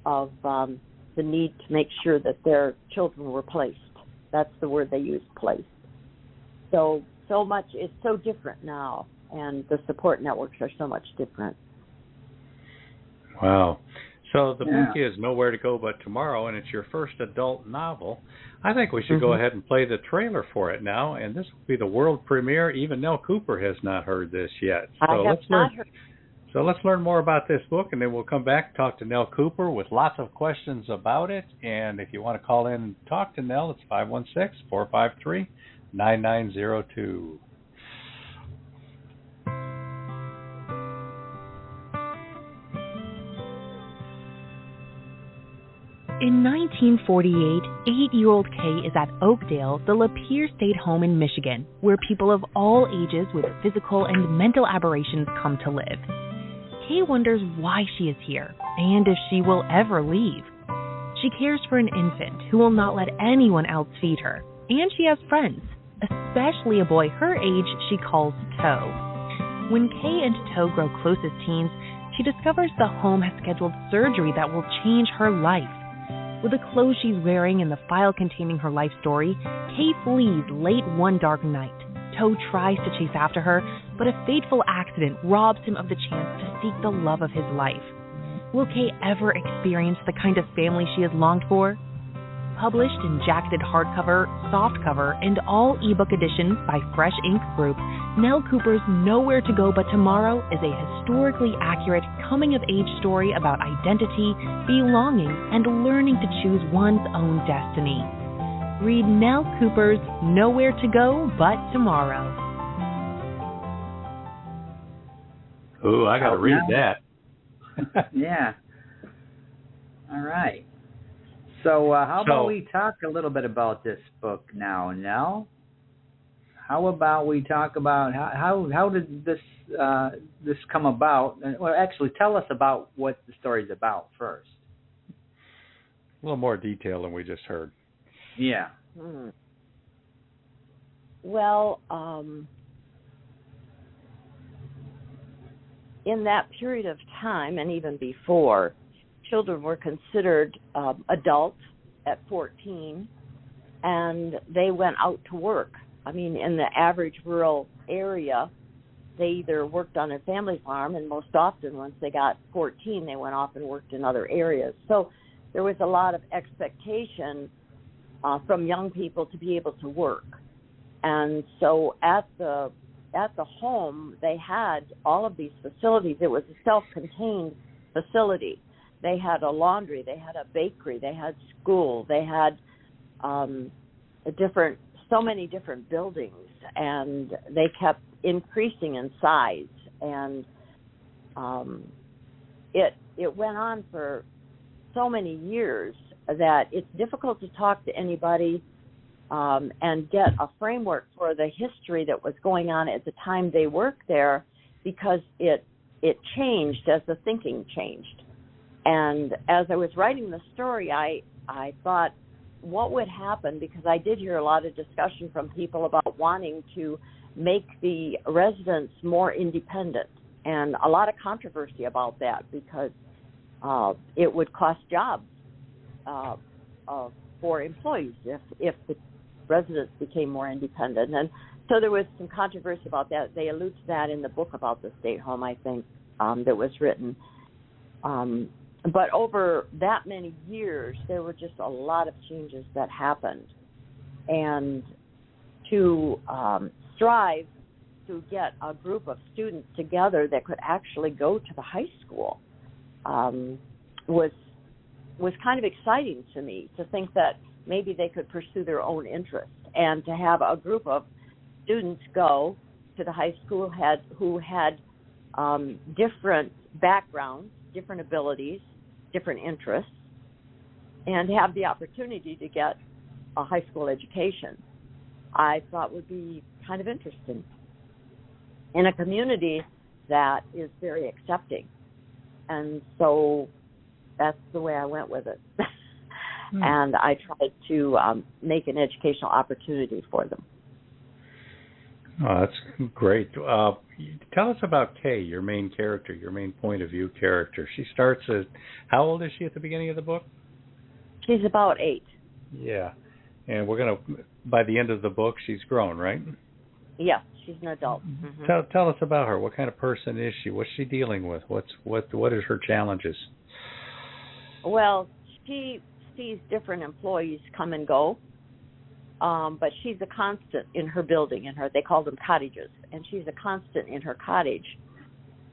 of the need to make sure that their children were placed. That's the word they used, placed. So much, it's so different now, and the support networks are so much different. Wow. So the book is Nowhere to Go But Tomorrow, and it's your first adult novel. I think we should go ahead and play the trailer for it now, and this will be the world premiere. Even Nelle Cooper has not heard this yet. So let's learn more about this book, and then we'll come back and talk to Nelle Cooper with lots of questions about it. And if you want to call in and talk to Nelle, it's 516-453-9902. In 1948, 8-year-old Kay is at Oakdale, the Lapeer State Home in Michigan, where people of all ages with physical and mental aberrations come to live. Kay wonders why she is here and if she will ever leave. She cares for an infant who will not let anyone else feed her, and she has friends, especially a boy her age she calls Toe. When Kay and Toe grow close as teens, she discovers the home has scheduled surgery that will change her life. With the clothes she's wearing and the file containing her life story, Kay flees late one dark night. Toe tries to chase after her, but a fateful accident robs him of the chance to seek the love of his life. Will Kay ever experience the kind of family she has longed for? Published in jacketed hardcover, softcover, and all ebook editions by Fresh Ink Group, Nelle Cooper's Nowhere to Go But Tomorrow is a historically accurate coming-of-age story about identity, belonging, and learning to choose one's own destiny. Read Nelle Cooper's Nowhere to Go But Tomorrow. Ooh, I got to read that. Yeah. All right. So how about we talk a little bit about this book now, Nelle? How about we talk about how did this come about? Well, actually, tell us about what the story's about first. A little more detail than we just heard. Yeah. Well, in that period of time, and even before, children were considered adults at 14, and they went out to work. I mean, in the average rural area, they either worked on a family farm, and most often once they got 14, they went off and worked in other areas. So there was a lot of expectation from young people to be able to work. And so at the home, they had all of these facilities. It was a self-contained facility. They had a laundry, they had a bakery, they had school, they had so many different buildings, and they kept increasing in size. And it went on for so many years that it's difficult to talk to anybody and get a framework for the history that was going on at the time they worked there, because it changed as the thinking changed. And as I was writing the story, I thought, what would happen? Because I did hear a lot of discussion from people about wanting to make the residents more independent, and a lot of controversy about that, because it would cost jobs for employees if the residents became more independent. And so there was some controversy about that. They allude to that in the book about the state home, I think, that was written. But over that many years, there were just a lot of changes that happened. And to strive to get a group of students together that could actually go to the high school was kind of exciting to me, to think that maybe they could pursue their own interests, and to have a group of students go to the high school who had different backgrounds, different abilities, different interests, and have the opportunity to get a high school education, I thought would be kind of interesting in a community that is very accepting. And so that's the way I went with it. And I tried to make an educational opportunity for them. Oh, that's great. Tell us about Kay, your main character, your main point of view character. She starts at, how old is she at the beginning of the book? She's about 8. Yeah. And we're going to, by the end of the book, she's grown, right? Yes, she's an adult. Mm-hmm. Tell us about her. What kind of person is she? What's she dealing with? What is her challenges? Well, she sees different employees come and go, but she's a constant in her building. They call them cottages, and she's a constant in her cottage.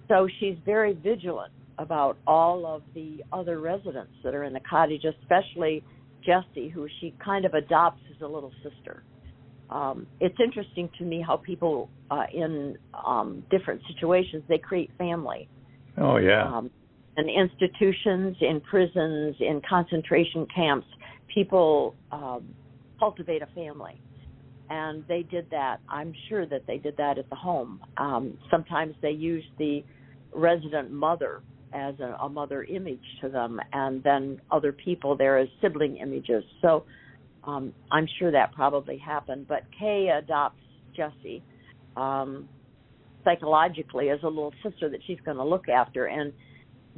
So she's very vigilant about all of the other residents that are in the cottage, especially Jessie, who she kind of adopts as a little sister. It's interesting to me how people in different situations, they create family. Oh, yeah. In institutions, in prisons, in concentration camps, people cultivate a family. And they did that. I'm sure that they did that at the home. Sometimes they used the resident mother as a mother image to them, and then other people there as sibling images. So I'm sure that probably happened. But Kay adopts Jessie psychologically as a little sister that she's going to look after. And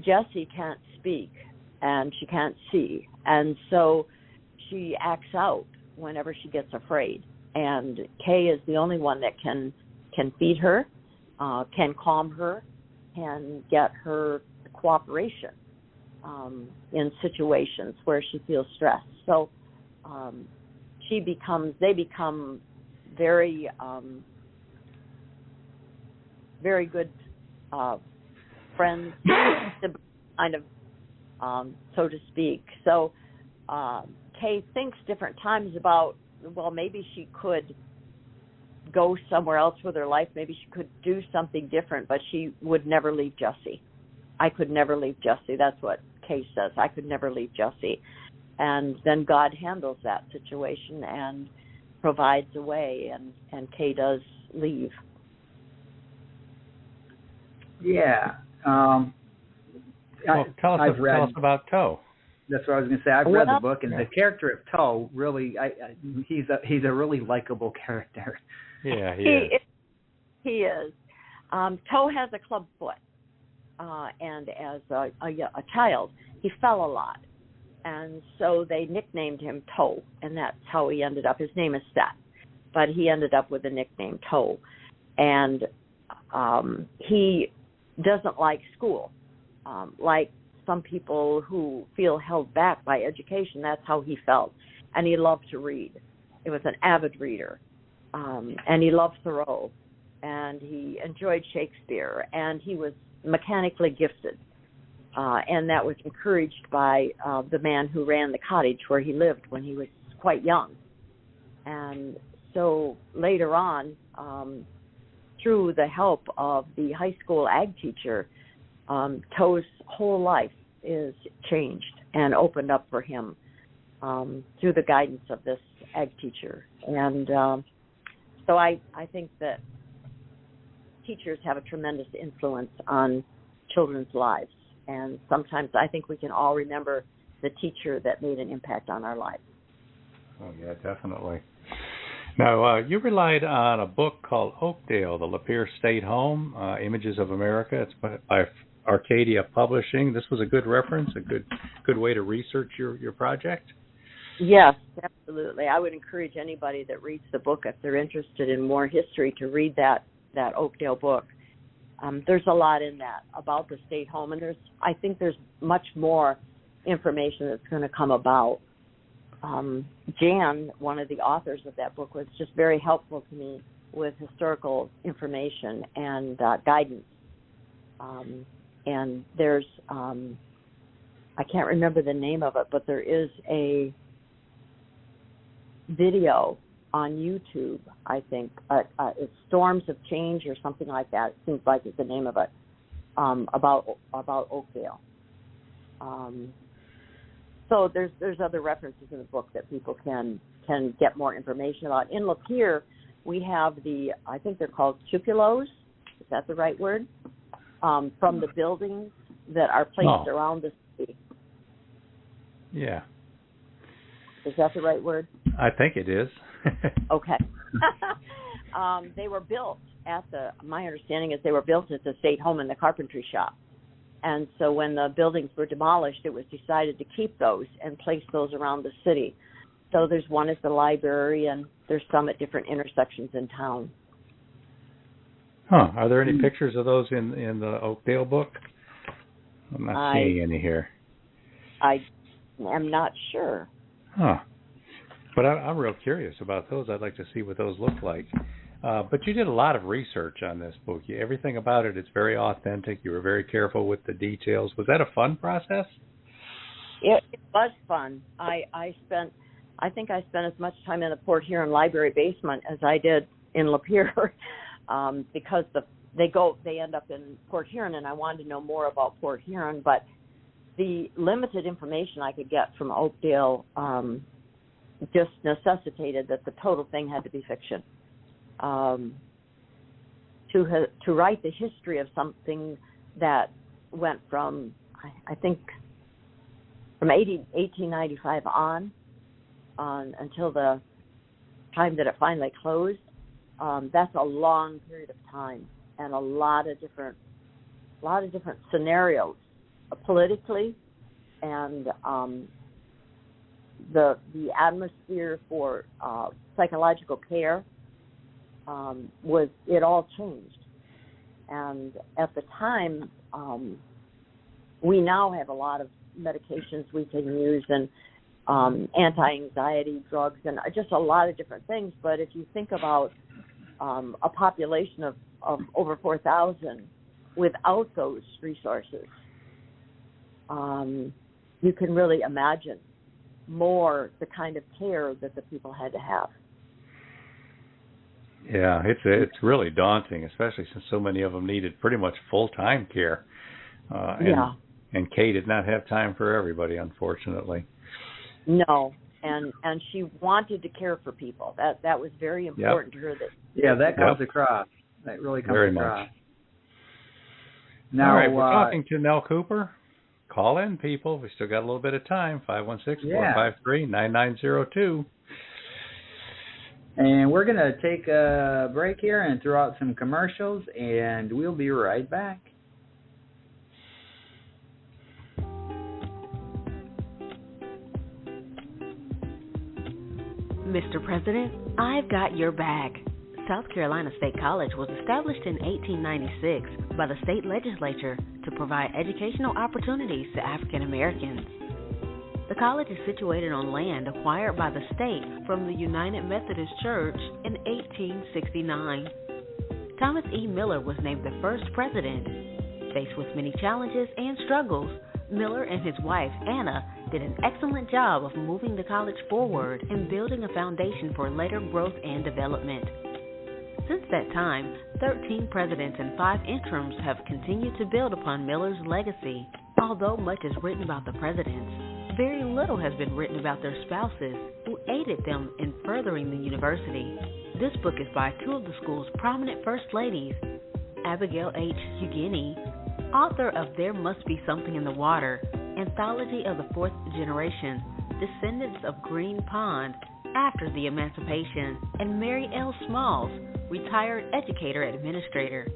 Jessie can't speak, and she can't see. And so she acts out whenever she gets afraid. And Kay is the only one that can feed her, can calm her, can get her cooperation in situations where she feels stressed. So they become very, very good friends, kind of, so to speak. So Kay thinks different times about, well, maybe she could go somewhere else with her life. Maybe she could do something different, but she would never leave Jessie. I could never leave Jessie. That's what Kay says. I could never leave Jessie. And then God handles that situation and provides a way, and Kay does leave. Yeah. Tell us about Toe. That's what I was going to say. I've read the book, and the character of Toe really, he's a really likable character. Yeah, he is. He is. Toe has a club foot, and as a child, he fell a lot, and so they nicknamed him Toe, and that's how he ended up. His name is Seth, but he ended up with the nickname Toe, and he doesn't like school, like some people who feel held back by education. That's how he felt. And he loved to read. He was an avid reader. And he loved Thoreau. And he enjoyed Shakespeare. And he was mechanically gifted. And that was encouraged by the man who ran the cottage where he lived when he was quite young. And so later on, through the help of the high school ag teacher, Toe's whole life is changed and opened up for him through the guidance of this ag teacher. And so I think that teachers have a tremendous influence on children's lives. And sometimes I think we can all remember the teacher that made an impact on our lives. Oh, yeah, definitely. Now, you relied on a book called Oakdale, the Lapeer State Home, Images of America. It's by Arcadia Publishing. This was a good reference, a good way to research your project? Yes, absolutely. I would encourage anybody that reads the book, if they're interested in more history, to read that Oakdale book. There's a lot in that about the state home, and I think there's much more information that's going to come about. Jan, one of the authors of that book, was just very helpful to me with historical information and guidance. And there's, I can't remember the name of it, but there is a video on YouTube, I think. It's Storms of Change or something like that. It seems like it's the name of it, about Oakdale. So there's other references in the book that people can get more information about. In Lapeer, we have I think they're called cupolas. Is that the right word? From the buildings that are placed around the city. Yeah. Is that the right word? I think it is. Okay. They were built my understanding is they were built at the state home in the carpentry shop. And so when the buildings were demolished, it was decided to keep those and place those around the city. So there's one at the library, and there's some at different intersections in town. Huh. Are there any pictures of those in the Oakdale book? I'm not seeing any here. I am not sure. Huh. But I'm real curious about those. I'd like to see what those look like. But you did a lot of research on this book. Everything about it is very authentic. You were very careful with the details. Was that a fun process? It was fun. I think I spent as much time in the Port Huron Library basement as I did in Lapeer, because they end up in Port Huron, and I wanted to know more about Port Huron. But the limited information I could get from Oakdale just necessitated that the total thing had to be fiction. To write the history of something that went from, I think, from 1895 on until the time that it finally closed, that's a long period of time and a lot of different scenarios, politically, and the atmosphere for psychological care it all changed. And at the time, we now have a lot of medications we can use, and anti-anxiety drugs, and just a lot of different things. But if you think about a population of over 4,000 without those resources, you can really imagine more the kind of care that the people had to have. Yeah, it's really daunting, especially since so many of them needed pretty much full-time care. And Kay did not have time for everybody, unfortunately. No, and she wanted to care for people. That was very important to her. That comes across. That really comes very across. Much. Now, all right, we're talking to Nelle Cooper. Call in, people. We still got a little bit of time. 516-453-9902. And we're going to take a break here and throw out some commercials, and we'll be right back. Mr. President, I've got your back. South Carolina State College was established in 1896 by the state legislature to provide educational opportunities to African Americans. The college is situated on land acquired by the state from the United Methodist Church in 1869. Thomas E. Miller was named the first president. Faced with many challenges and struggles, Miller and his wife, Anna, did an excellent job of moving the college forward and building a foundation for later growth and development. Since that time, 13 presidents and 5 interims have continued to build upon Miller's legacy. Although much is written about the presidents, very little has been written about their spouses who aided them in furthering the university. This book is by 2 of the school's prominent first ladies, Abigail H. Hugueny, author of There Must Be Something in the Water, Anthology of the 4th Generation, Descendants of Green Pond, After the Emancipation, and Mary L. Smalls, Retired Educator Administrator.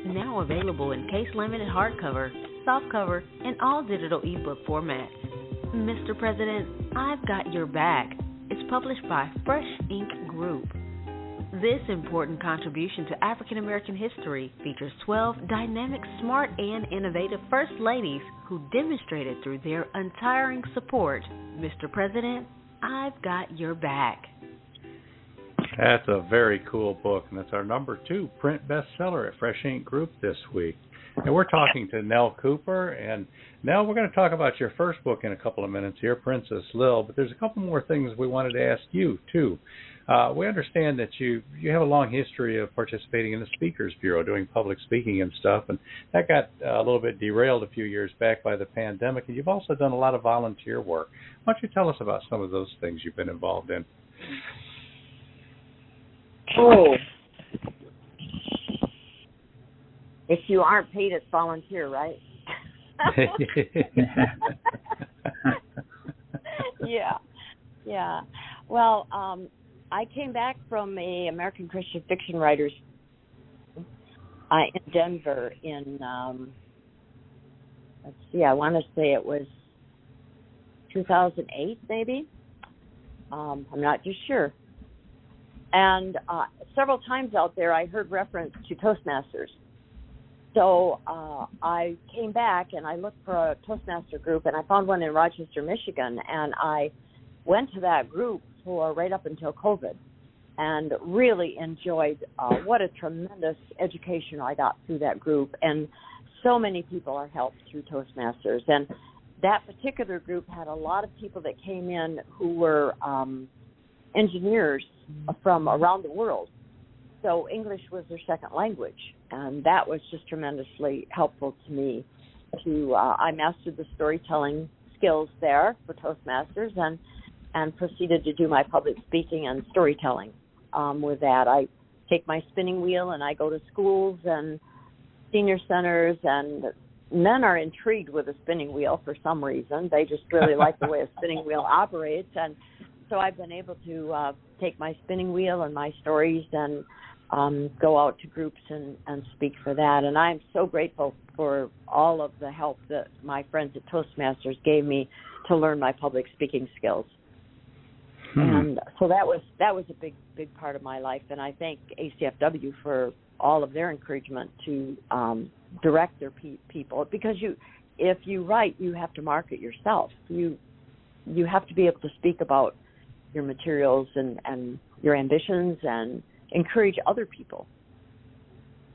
Now available in case-limited hardcover, softcover, and all digital ebook formats. Mr. President, I've Got Your Back. It's published by Fresh Ink Group. This important contribution to African American history features 12 dynamic, smart, and innovative First Ladies who demonstrated through their untiring support. Mr. President, I've Got Your Back. That's a very cool book, and it's our number 2 print bestseller at Fresh Ink Group this week. And we're talking to Nelle Cooper. And Nelle, we're going to talk about your first book in a couple of minutes here, Princess Lil, but there's a couple more things we wanted to ask you, too. We understand that you have a long history of participating in the Speakers Bureau, doing public speaking and stuff, and that got a little bit derailed a few years back by the pandemic, and you've also done a lot of volunteer work. Why don't you tell us about some of those things you've been involved in? Oh. If you aren't paid, it's volunteer, right? Yeah. Well, I came back from a American Christian Fiction Writers in Denver in, I want to say it was 2008, maybe. I'm not too sure. And several times out there I heard reference to Toastmasters. So I came back and I looked for a Toastmaster group, and I found one in Rochester, Michigan, and I went to that group for right up until COVID and really enjoyed what a tremendous education I got through that group. And so many people are helped through Toastmasters. And that particular group had a lot of people that came in who were engineers from around the world. So English was their second language, and that was just tremendously helpful to me. I mastered the storytelling skills there for Toastmasters and proceeded to do my public speaking and storytelling. With that, I take my spinning wheel and I go to schools and senior centers, and men are intrigued with a spinning wheel for some reason. They just really like the way a spinning wheel operates, and so I've been able to take my spinning wheel and my stories and go out to groups and speak for that. And I'm so grateful for all of the help that my friends at Toastmasters gave me to learn my public speaking skills. And so that was a big part of my life. And I thank ACFW for all of their encouragement to direct their people, because if you write, you have to market yourself. You have to be able to speak about your materials and your ambitions and encourage other people.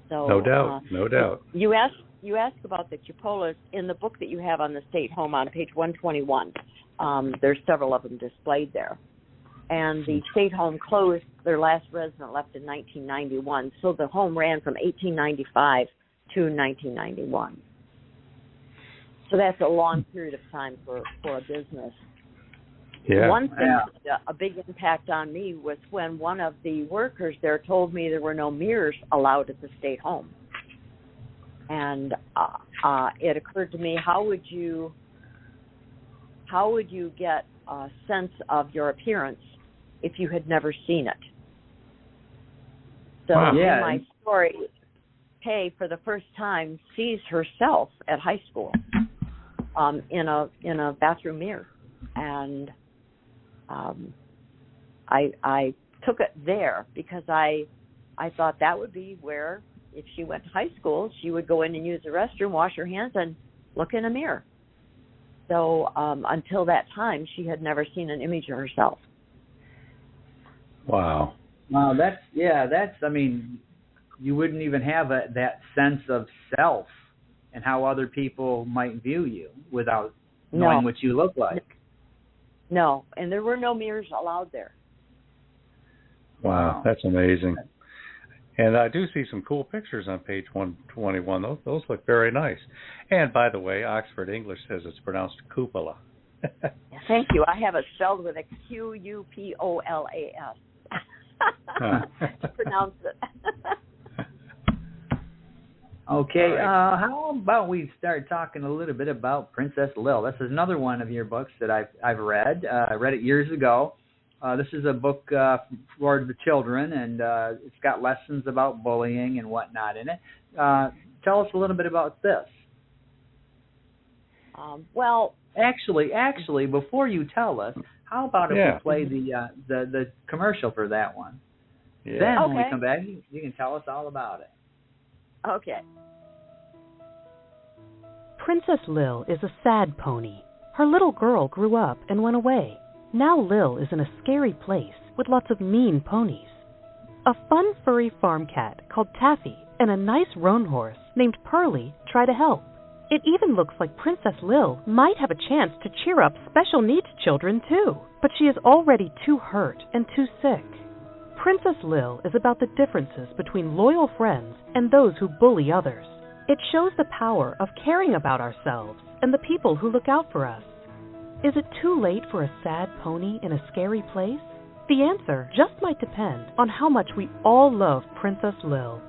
So no doubt. You asked about the cupolas in the book that you have on the State Home on page 121. There's several of them displayed there. And the State Home closed, their last resident left in 1991. So the home ran from 1895 to 1991. So that's a long period of time for a business. Yeah. One thing that had a big impact on me was when one of the workers there told me there were no mirrors allowed at the State Home. And it occurred to me, how would you get a sense of your appearance if you had never seen it? So in my story, Kay, for the first time, sees herself at high school in a bathroom mirror. And I took it there because I thought that would be where, if she went to high school, she would go in and use the restroom, wash her hands, and look in a mirror. So until that time, she had never seen an image of herself. Wow. Wow, I mean, you wouldn't even have that sense of self and how other people might view you without knowing what you look like. No, and there were no mirrors allowed there. Wow, that's amazing. And I do see some cool pictures on page 121. Those look very nice. And by the way, Oxford English says it's pronounced cupola. Thank you. I have it spelled with a Qupolas. To pronounce it. Okay, how about we start talking a little bit about Princess Lil? This is another one of your books that I've read. I read it years ago. This is a book for the children, and it's got lessons about bullying and whatnot in it. Tell us a little bit about this. Well, actually, before you tell us, how about if we play the commercial for that one? Yeah. Then when we come back, you can tell us all about it. Okay. Princess Lil is a sad pony. Her little girl grew up and went away. Now Lil is in a scary place with lots of mean ponies. A fun furry farm cat called Taffy and a nice roan horse named Pearly try to help. It even looks like Princess Lil might have a chance to cheer up special needs children too, but she is already too hurt and too sick. Princess Lil is about the differences between loyal friends and those who bully others. It shows the power of caring about ourselves and the people who look out for us. Is it too late for a sad pony in a scary place? The answer just might depend on how much we all love Princess Lil.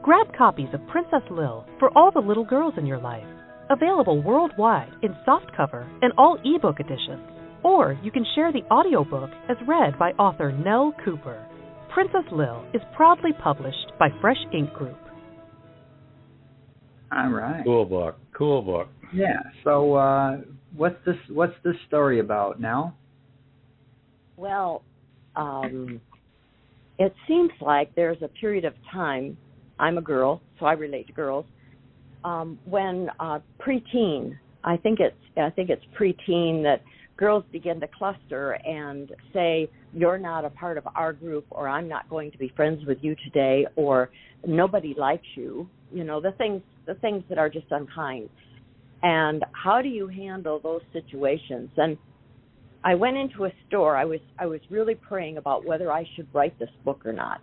Grab copies of Princess Lil for all the little girls in your life. Available worldwide in softcover and all ebook editions. Or you can share the audiobook as read by author Nelle Cooper. Princess Lil is proudly published by Fresh Ink Group. All right. Cool book. Yeah. So what's this story about now? Well, it seems like there's a period of time, I'm a girl, so I relate to girls, when preteen, I think it's preteen that girls begin to cluster and say, you're not a part of our group, or I'm not going to be friends with you today, or nobody likes you, the things that are just unkind. And how do you handle those situations? And I went into a store. I was really praying about whether I should write this book or not.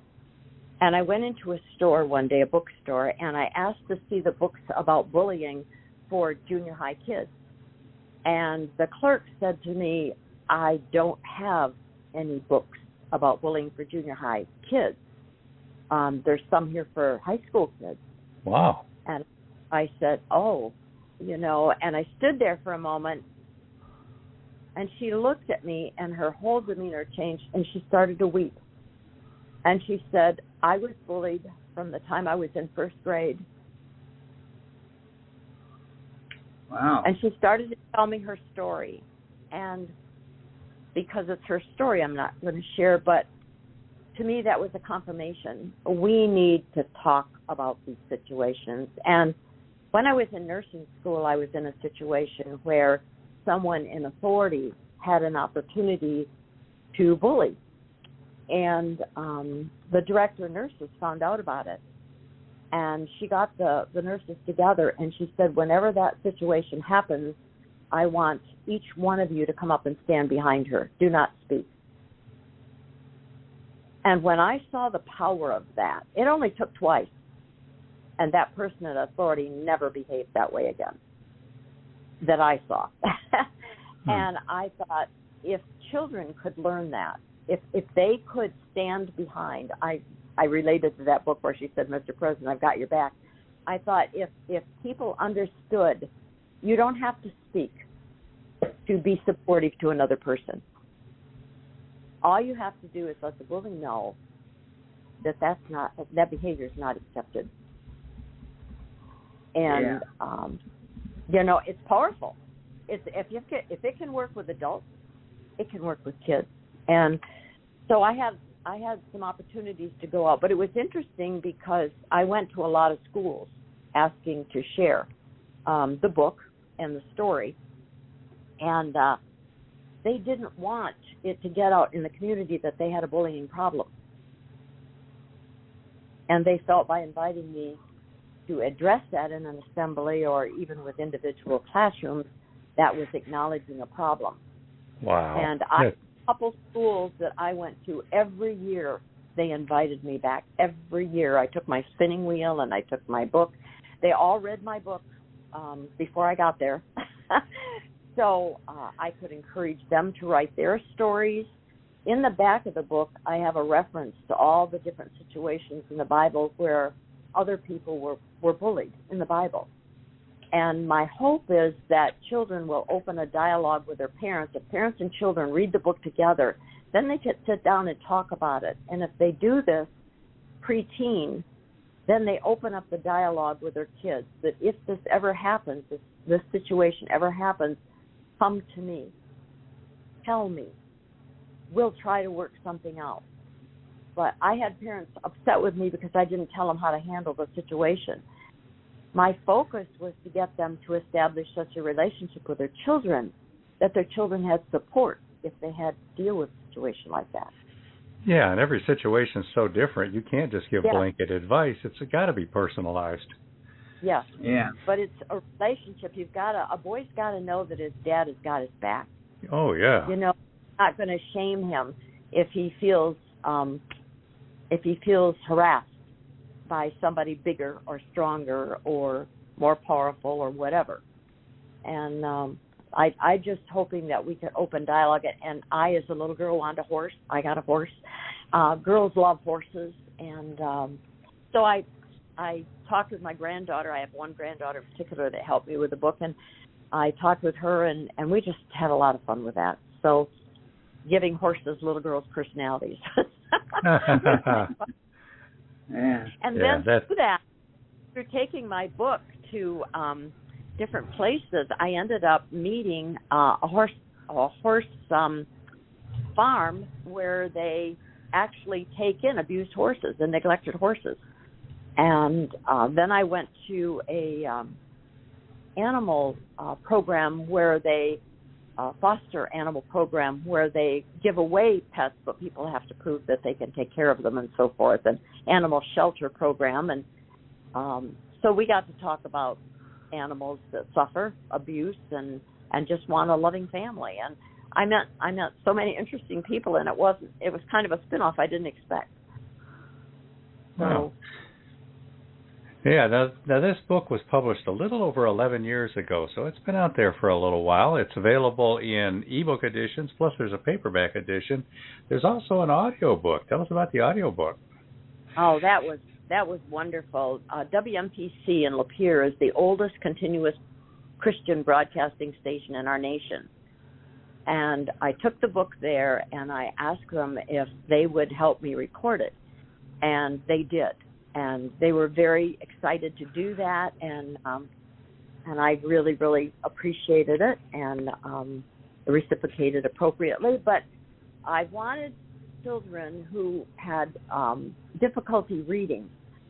And I went into a store one day, a bookstore, and I asked to see the books about bullying for junior high kids. And the clerk said to me, I don't have any books about bullying for junior high kids. There's some here for high school kids. Wow. And I said, and I stood there for a moment, and she looked at me, and her whole demeanor changed, and she started to weep. And she said, I was bullied from the time I was in first grade. Wow. And she started to tell me her story. And because it's her story, I'm not going to share, but to me that was a confirmation. We need to talk about these situations. And when I was in nursing school, I was in a situation where someone in authority had an opportunity to bully. And the director of nurses found out about it. And she got the nurses together, and she said, whenever that situation happens, I want each one of you to come up and stand behind her. Do not speak. And when I saw the power of that, it only took twice. And that person in authority never behaved that way again that I saw. And I thought, if children could learn that, if they could stand behind, I related to that book where she said, Mr. President, I've got your back. I thought if people understood, you don't have to speak to be supportive to another person. All you have to do is let the bully know that behavior is not accepted. And it's powerful. If it can work with adults, it can work with kids. And so I had some opportunities to go out, but it was interesting because I went to a lot of schools asking to share the book and the story, and they didn't want it to get out in the community that they had a bullying problem. And they felt by inviting me to address that in an assembly or even with individual classrooms, that was acknowledging a problem. Wow. And a couple schools that I went to, every year they invited me back. Every year I took my spinning wheel and I took my book. They all read my book before I got there. So I could encourage them to write their stories. In the back of the book, I have a reference to all the different situations in the Bible where other people were bullied in the Bible. And my hope is that children will open a dialogue with their parents. If parents and children read the book together, then they can sit down and talk about it. And if they do this preteen, then they open up the dialogue with their kids, that if this ever happens, if this situation ever happens, come to me. Tell me. We'll try to work something out. But I had parents upset with me because I didn't tell them how to handle the situation. My focus was to get them to establish such a relationship with their children that their children had support if they had to deal with a situation like that. Yeah, and every situation is so different. You can't just give blanket advice. It's got to be personalized. Yes. Yeah. But it's a relationship. A boy's got to know that his dad has got his back. Oh, yeah. Not going to shame him if he feels harassed by somebody bigger or stronger or more powerful or whatever. And I just hoping that we could open dialogue. And I, as a little girl, wanted a horse. I got a horse. Girls love horses. And so I talked with my granddaughter. I have one granddaughter in particular that helped me with the book. And I talked with her, and we just had a lot of fun with that. So giving horses little girls' personalities. Yeah. And then through that, through taking my book to different places, I ended up meeting a horse farm where they actually take in abused horses and neglected horses. And then I went to a animal program where they foster animal program where they give away pets, but people have to prove that they can take care of them and so forth, an animal shelter program. And so we got to talk about animals that suffer abuse and just want a loving family. And I met so many interesting people, and it was kind of a spinoff I didn't expect. Wow. Yeah, now this book was published a little over 11 years ago, so it's been out there for a little while. It's available in ebook editions, plus there's a paperback edition. There's also an audio book. Tell us about the audio book. Oh, that was wonderful. WMPC in Lapeer is the oldest continuous Christian broadcasting station in our nation. And I took the book there, and I asked them if they would help me record it. And they did. And they were very excited to do that, and I really, really appreciated it and reciprocated appropriately. But I wanted children who had difficulty reading,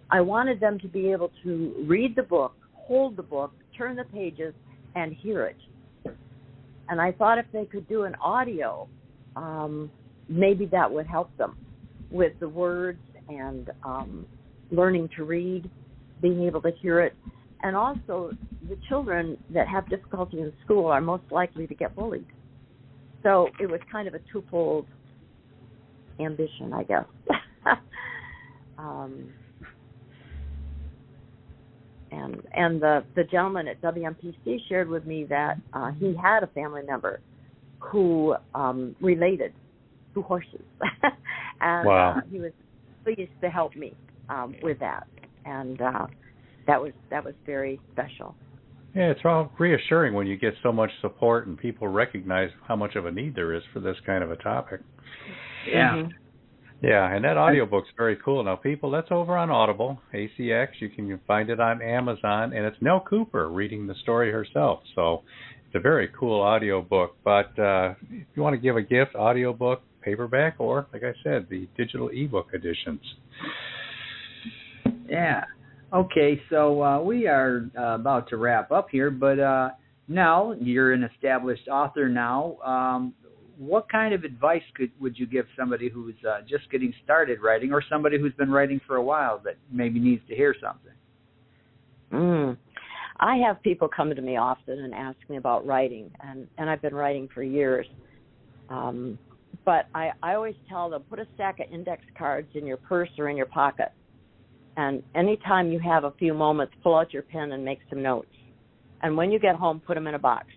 I wanted them to be able to read the book, hold the book, turn the pages, and hear it. And I thought if they could do an audio, maybe that would help them with the words and learning to read, being able to hear it. And also, the children that have difficulty in school are most likely to get bullied. So it was kind of a twofold ambition, I guess. And the gentleman at WMPC shared with me that he had a family member who related to horses. And wow. He was pleased to help me with that, and that was very special. Yeah, it's all reassuring when you get so much support and people recognize how much of a need there is for this kind of a topic. Yeah. Mm-hmm. Yeah, and that audiobook's very cool. Now, people, that's over on Audible, ACX. You can find it on Amazon, and it's Nelle Cooper reading the story herself. So it's a very cool audiobook. But if you want to give a gift, audiobook, paperback, or, like I said, the digital ebook editions. Yeah. Okay, so we are about to wrap up here, but now you're an established author now. What kind of advice would you give somebody who's just getting started writing, or somebody who's been writing for a while that maybe needs to hear something? I have people come to me often and ask me about writing, and I've been writing for years. But I always tell them, put a stack of index cards in your purse or in your pocket. And anytime you have a few moments, pull out your pen and make some notes. And when you get home, put them in a box.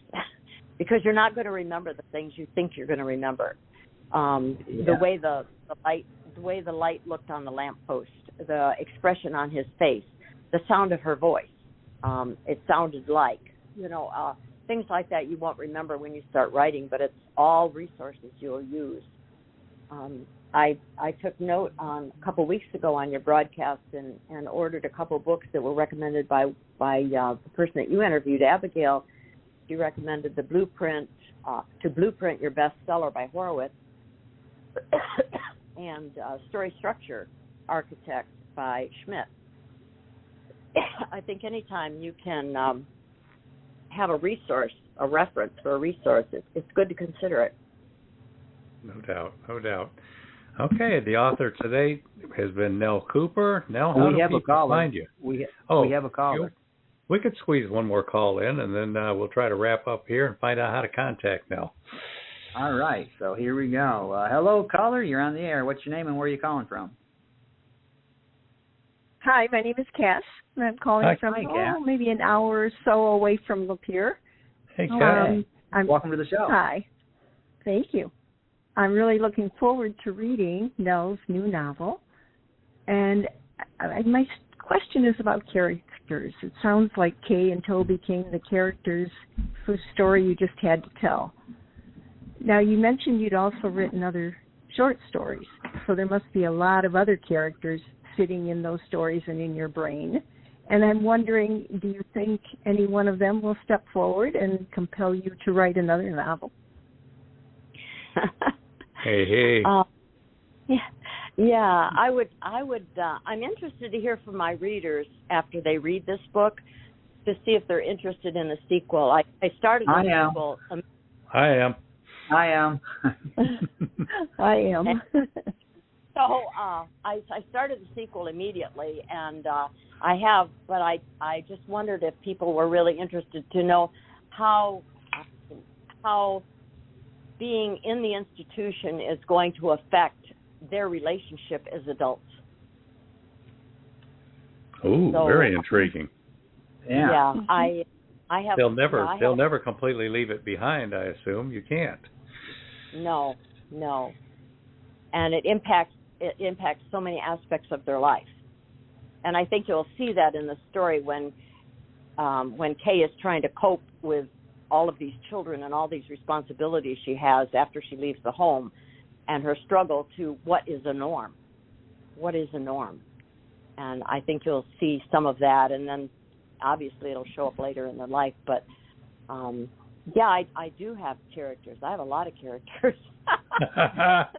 Because you're not going to remember the things you think you're going to remember. The way the light looked on the lamppost, the expression on his face, the sound of her voice. It sounded like, things like that you won't remember when you start writing, but it's all resources you'll use. I took note on a couple weeks ago on your broadcast and ordered a couple books that were recommended by the person that you interviewed, Abigail. She recommended the Blueprint to Blueprint Your Bestseller by Horowitz and Story Structure Architect by Schmidt. I think anytime you can have a resource, a reference for a resource, it's good to consider it. No doubt, no doubt. Okay, the author today has been Nelle Cooper. Nelle, how do people find you? We have a caller. We could squeeze one more call in, and then we'll try to wrap up here and find out how to contact Nelle. All right, so here we go. Hello, caller. You're on the air. What's your name and where are you calling from? Hi, my name is Cass, and I'm calling from maybe an hour or so away from Lapeer. Hey, Cass. Welcome to the show. Hi. Thank you. I'm really looking forward to reading Nelle's new novel. And my question is about characters. It sounds like Kay and Toby became the characters whose story you just had to tell. Now, you mentioned you'd also written other short stories, so there must be a lot of other characters sitting in those stories and in your brain. And I'm wondering, do you think any one of them will step forward and compel you to write another novel? Hey. Yeah, I would. I'm interested to hear from my readers after they read this book to see if they're interested in a sequel. I started the sequel. I am. I am. So I started the sequel immediately, and I have, but I just wondered if people were really interested to know how being in the institution is going to affect their relationship as adults. Ooh, very intriguing. Yeah, I have. They'll never completely leave it behind, I assume. You can't. No, and it impacts so many aspects of their life, and I think you'll see that in the story when Kay is trying to cope with all of these children and all these responsibilities she has after she leaves the home, and her struggle to what is a norm, and I think you'll see some of that, and then obviously it'll show up later in their life, but. Yeah, I do have characters. I have a lot of characters that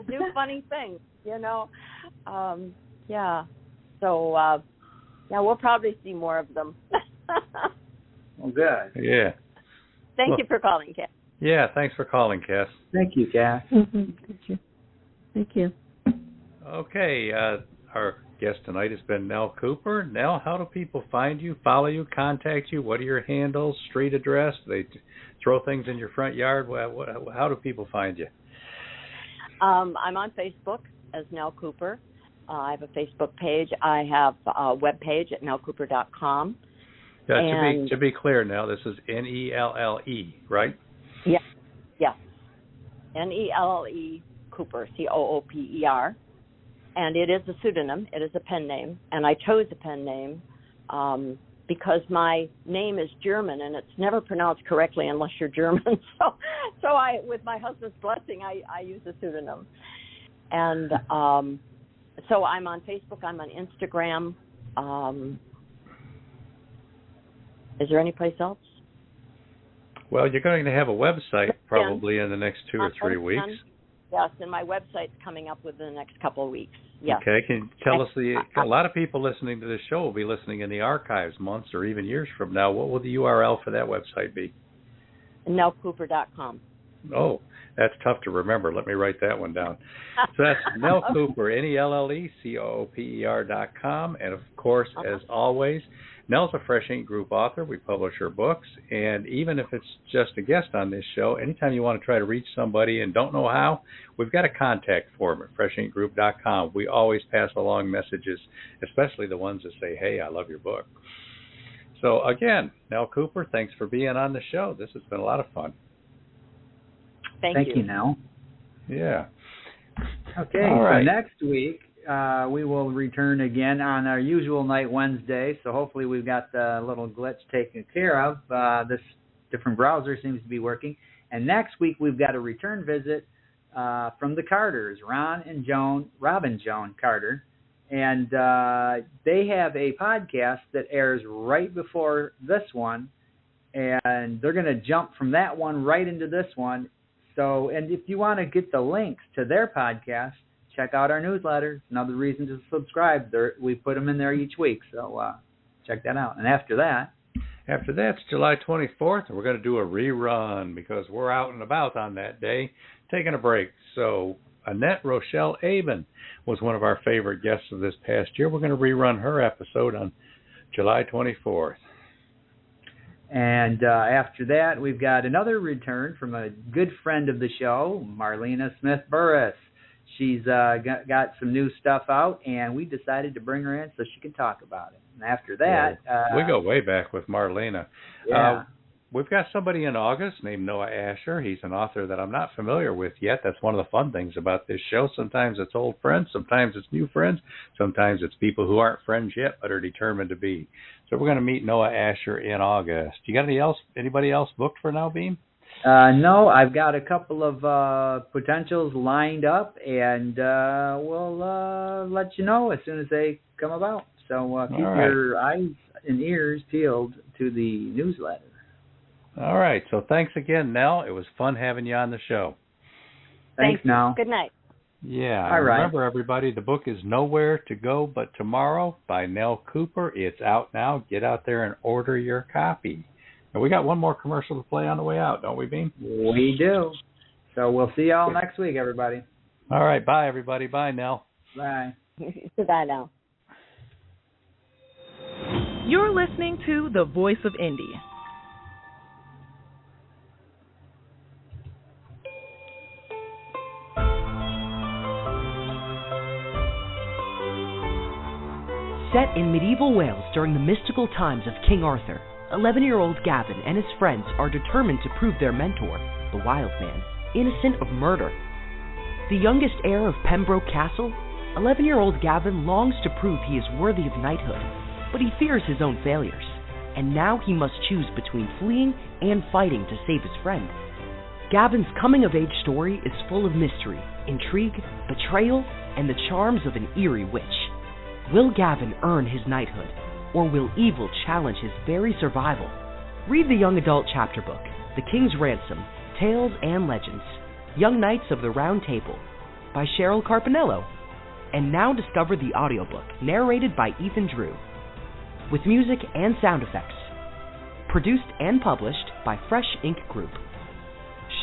do funny things, you know. Yeah. So, we'll probably see more of them. Well, good. Yeah. Thank you for calling, Cass. Yeah, thanks for calling, Cass. Thank you, Cass. Thank you. Okay, our guest tonight has been Nelle Cooper. Nelle, how do people find you, follow you, contact you? What are your handles, street address? They throw things in your front yard? How do people find you? I'm on Facebook as Nelle Cooper. I have a Facebook page. I have a web page at nellecooper.com. Yeah, to be clear now, this is Nelle, right? Yeah. Nelle Cooper, Cooper. And it is a pseudonym. It is a pen name. And I chose a pen name because my name is German, and it's never pronounced correctly unless you're German. So I, with my husband's blessing, I use a pseudonym. And so I'm on Facebook. I'm on Instagram. Is there any place else? Well, you're going to have a website probably in the next 2 or 3 weeks. Yes, and my website's coming up within the next couple of weeks. Yes. Okay, can you tell us a lot of people listening to this show will be listening in the archives months or even years from now. What will the URL for that website be? NelleCooper.com. Oh, that's tough to remember. Let me write that one down. So that's Nelle Cooper, NelleCooper.com. And, of course, as always, Nelle's a Fresh Ink Group author. We publish her books. And even if it's just a guest on this show, anytime you want to try to reach somebody and don't know how, we've got a contact form at FreshInkGroup.com. We always pass along messages, especially the ones that say, hey, I love your book. So, again, Nelle Cooper, thanks for being on the show. This has been a lot of fun. Thank you, Nelle. Yeah. Okay, all right. So next week we will return again on our usual night, Wednesday. So hopefully we've got the little glitch taken care of. This different browser seems to be working. And next week we've got a return visit from the Carters, Robin and Joan Carter. And they have a podcast that airs right before this one. And they're going to jump from that one right into this one. So, and if you want to get the links to their podcast, check out our newsletter. Another reason to subscribe. We put them in there each week, so check that out. And after that's July 24th, and we're going to do a rerun because we're out and about on that day, taking a break. So Annette Rochelle Aben was one of our favorite guests of this past year. We're going to rerun her episode on July 24th. And after that, we've got another return from a good friend of the show, Marlena Smith-Burris. She's got some new stuff out, and we decided to bring her in so she can talk about it. And after that... we go way back with Marlena. Yeah. We've got somebody in August named Noah Asher. He's an author that I'm not familiar with yet. That's one of the fun things about this show. Sometimes it's old friends. Sometimes it's new friends. Sometimes it's people who aren't friends yet but are determined to be. So we're going to meet Noah Asher in August. You got anybody else booked for now, Beem? No, I've got a couple of potentials lined up, and we'll let you know as soon as they come about. So keep your eyes and ears peeled to the newsletter. All right. So thanks again, Nelle. It was fun having you on the show. Thanks, Nelle. Good night. Yeah. All right. Remember, everybody, the book is Nowhere to Go But Tomorrow by Nelle Cooper. It's out now. Get out there and order your copy. And we got one more commercial to play on the way out, don't we, Beem? We do. So we'll see y'all next week, everybody. All right. Bye, everybody. Bye, Nelle. Bye. Goodbye now. You're listening to The Voice of Indie. Set in medieval Wales during the mystical times of King Arthur, 11-year-old Gavin and his friends are determined to prove their mentor, the Wild Man, innocent of murder. The youngest heir of Pembroke Castle, 11-year-old Gavin longs to prove he is worthy of knighthood, but he fears his own failures, and now he must choose between fleeing and fighting to save his friend. Gavin's coming-of-age story is full of mystery, intrigue, betrayal, and the charms of an eerie witch. Will Gavin earn his knighthood, or will evil challenge his very survival? Read the young adult chapter book, The King's Ransom, Tales and Legends, Young Knights of the Round Table, by Cheryl Carpinello, and now discover the audiobook, narrated by Ethan Drew, with music and sound effects. Produced and published by Fresh Ink Group.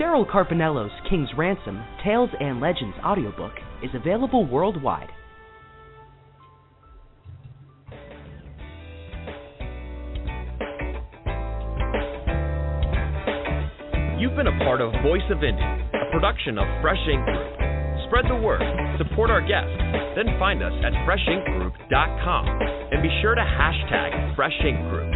Cheryl Carpinello's King's Ransom, Tales and Legends audiobook is available worldwide. You've been a part of Voice of Indie, a production of Fresh Ink Group. Spread the word, support our guests, then find us at freshinkgroup.com and be sure to hashtag Fresh Ink Group.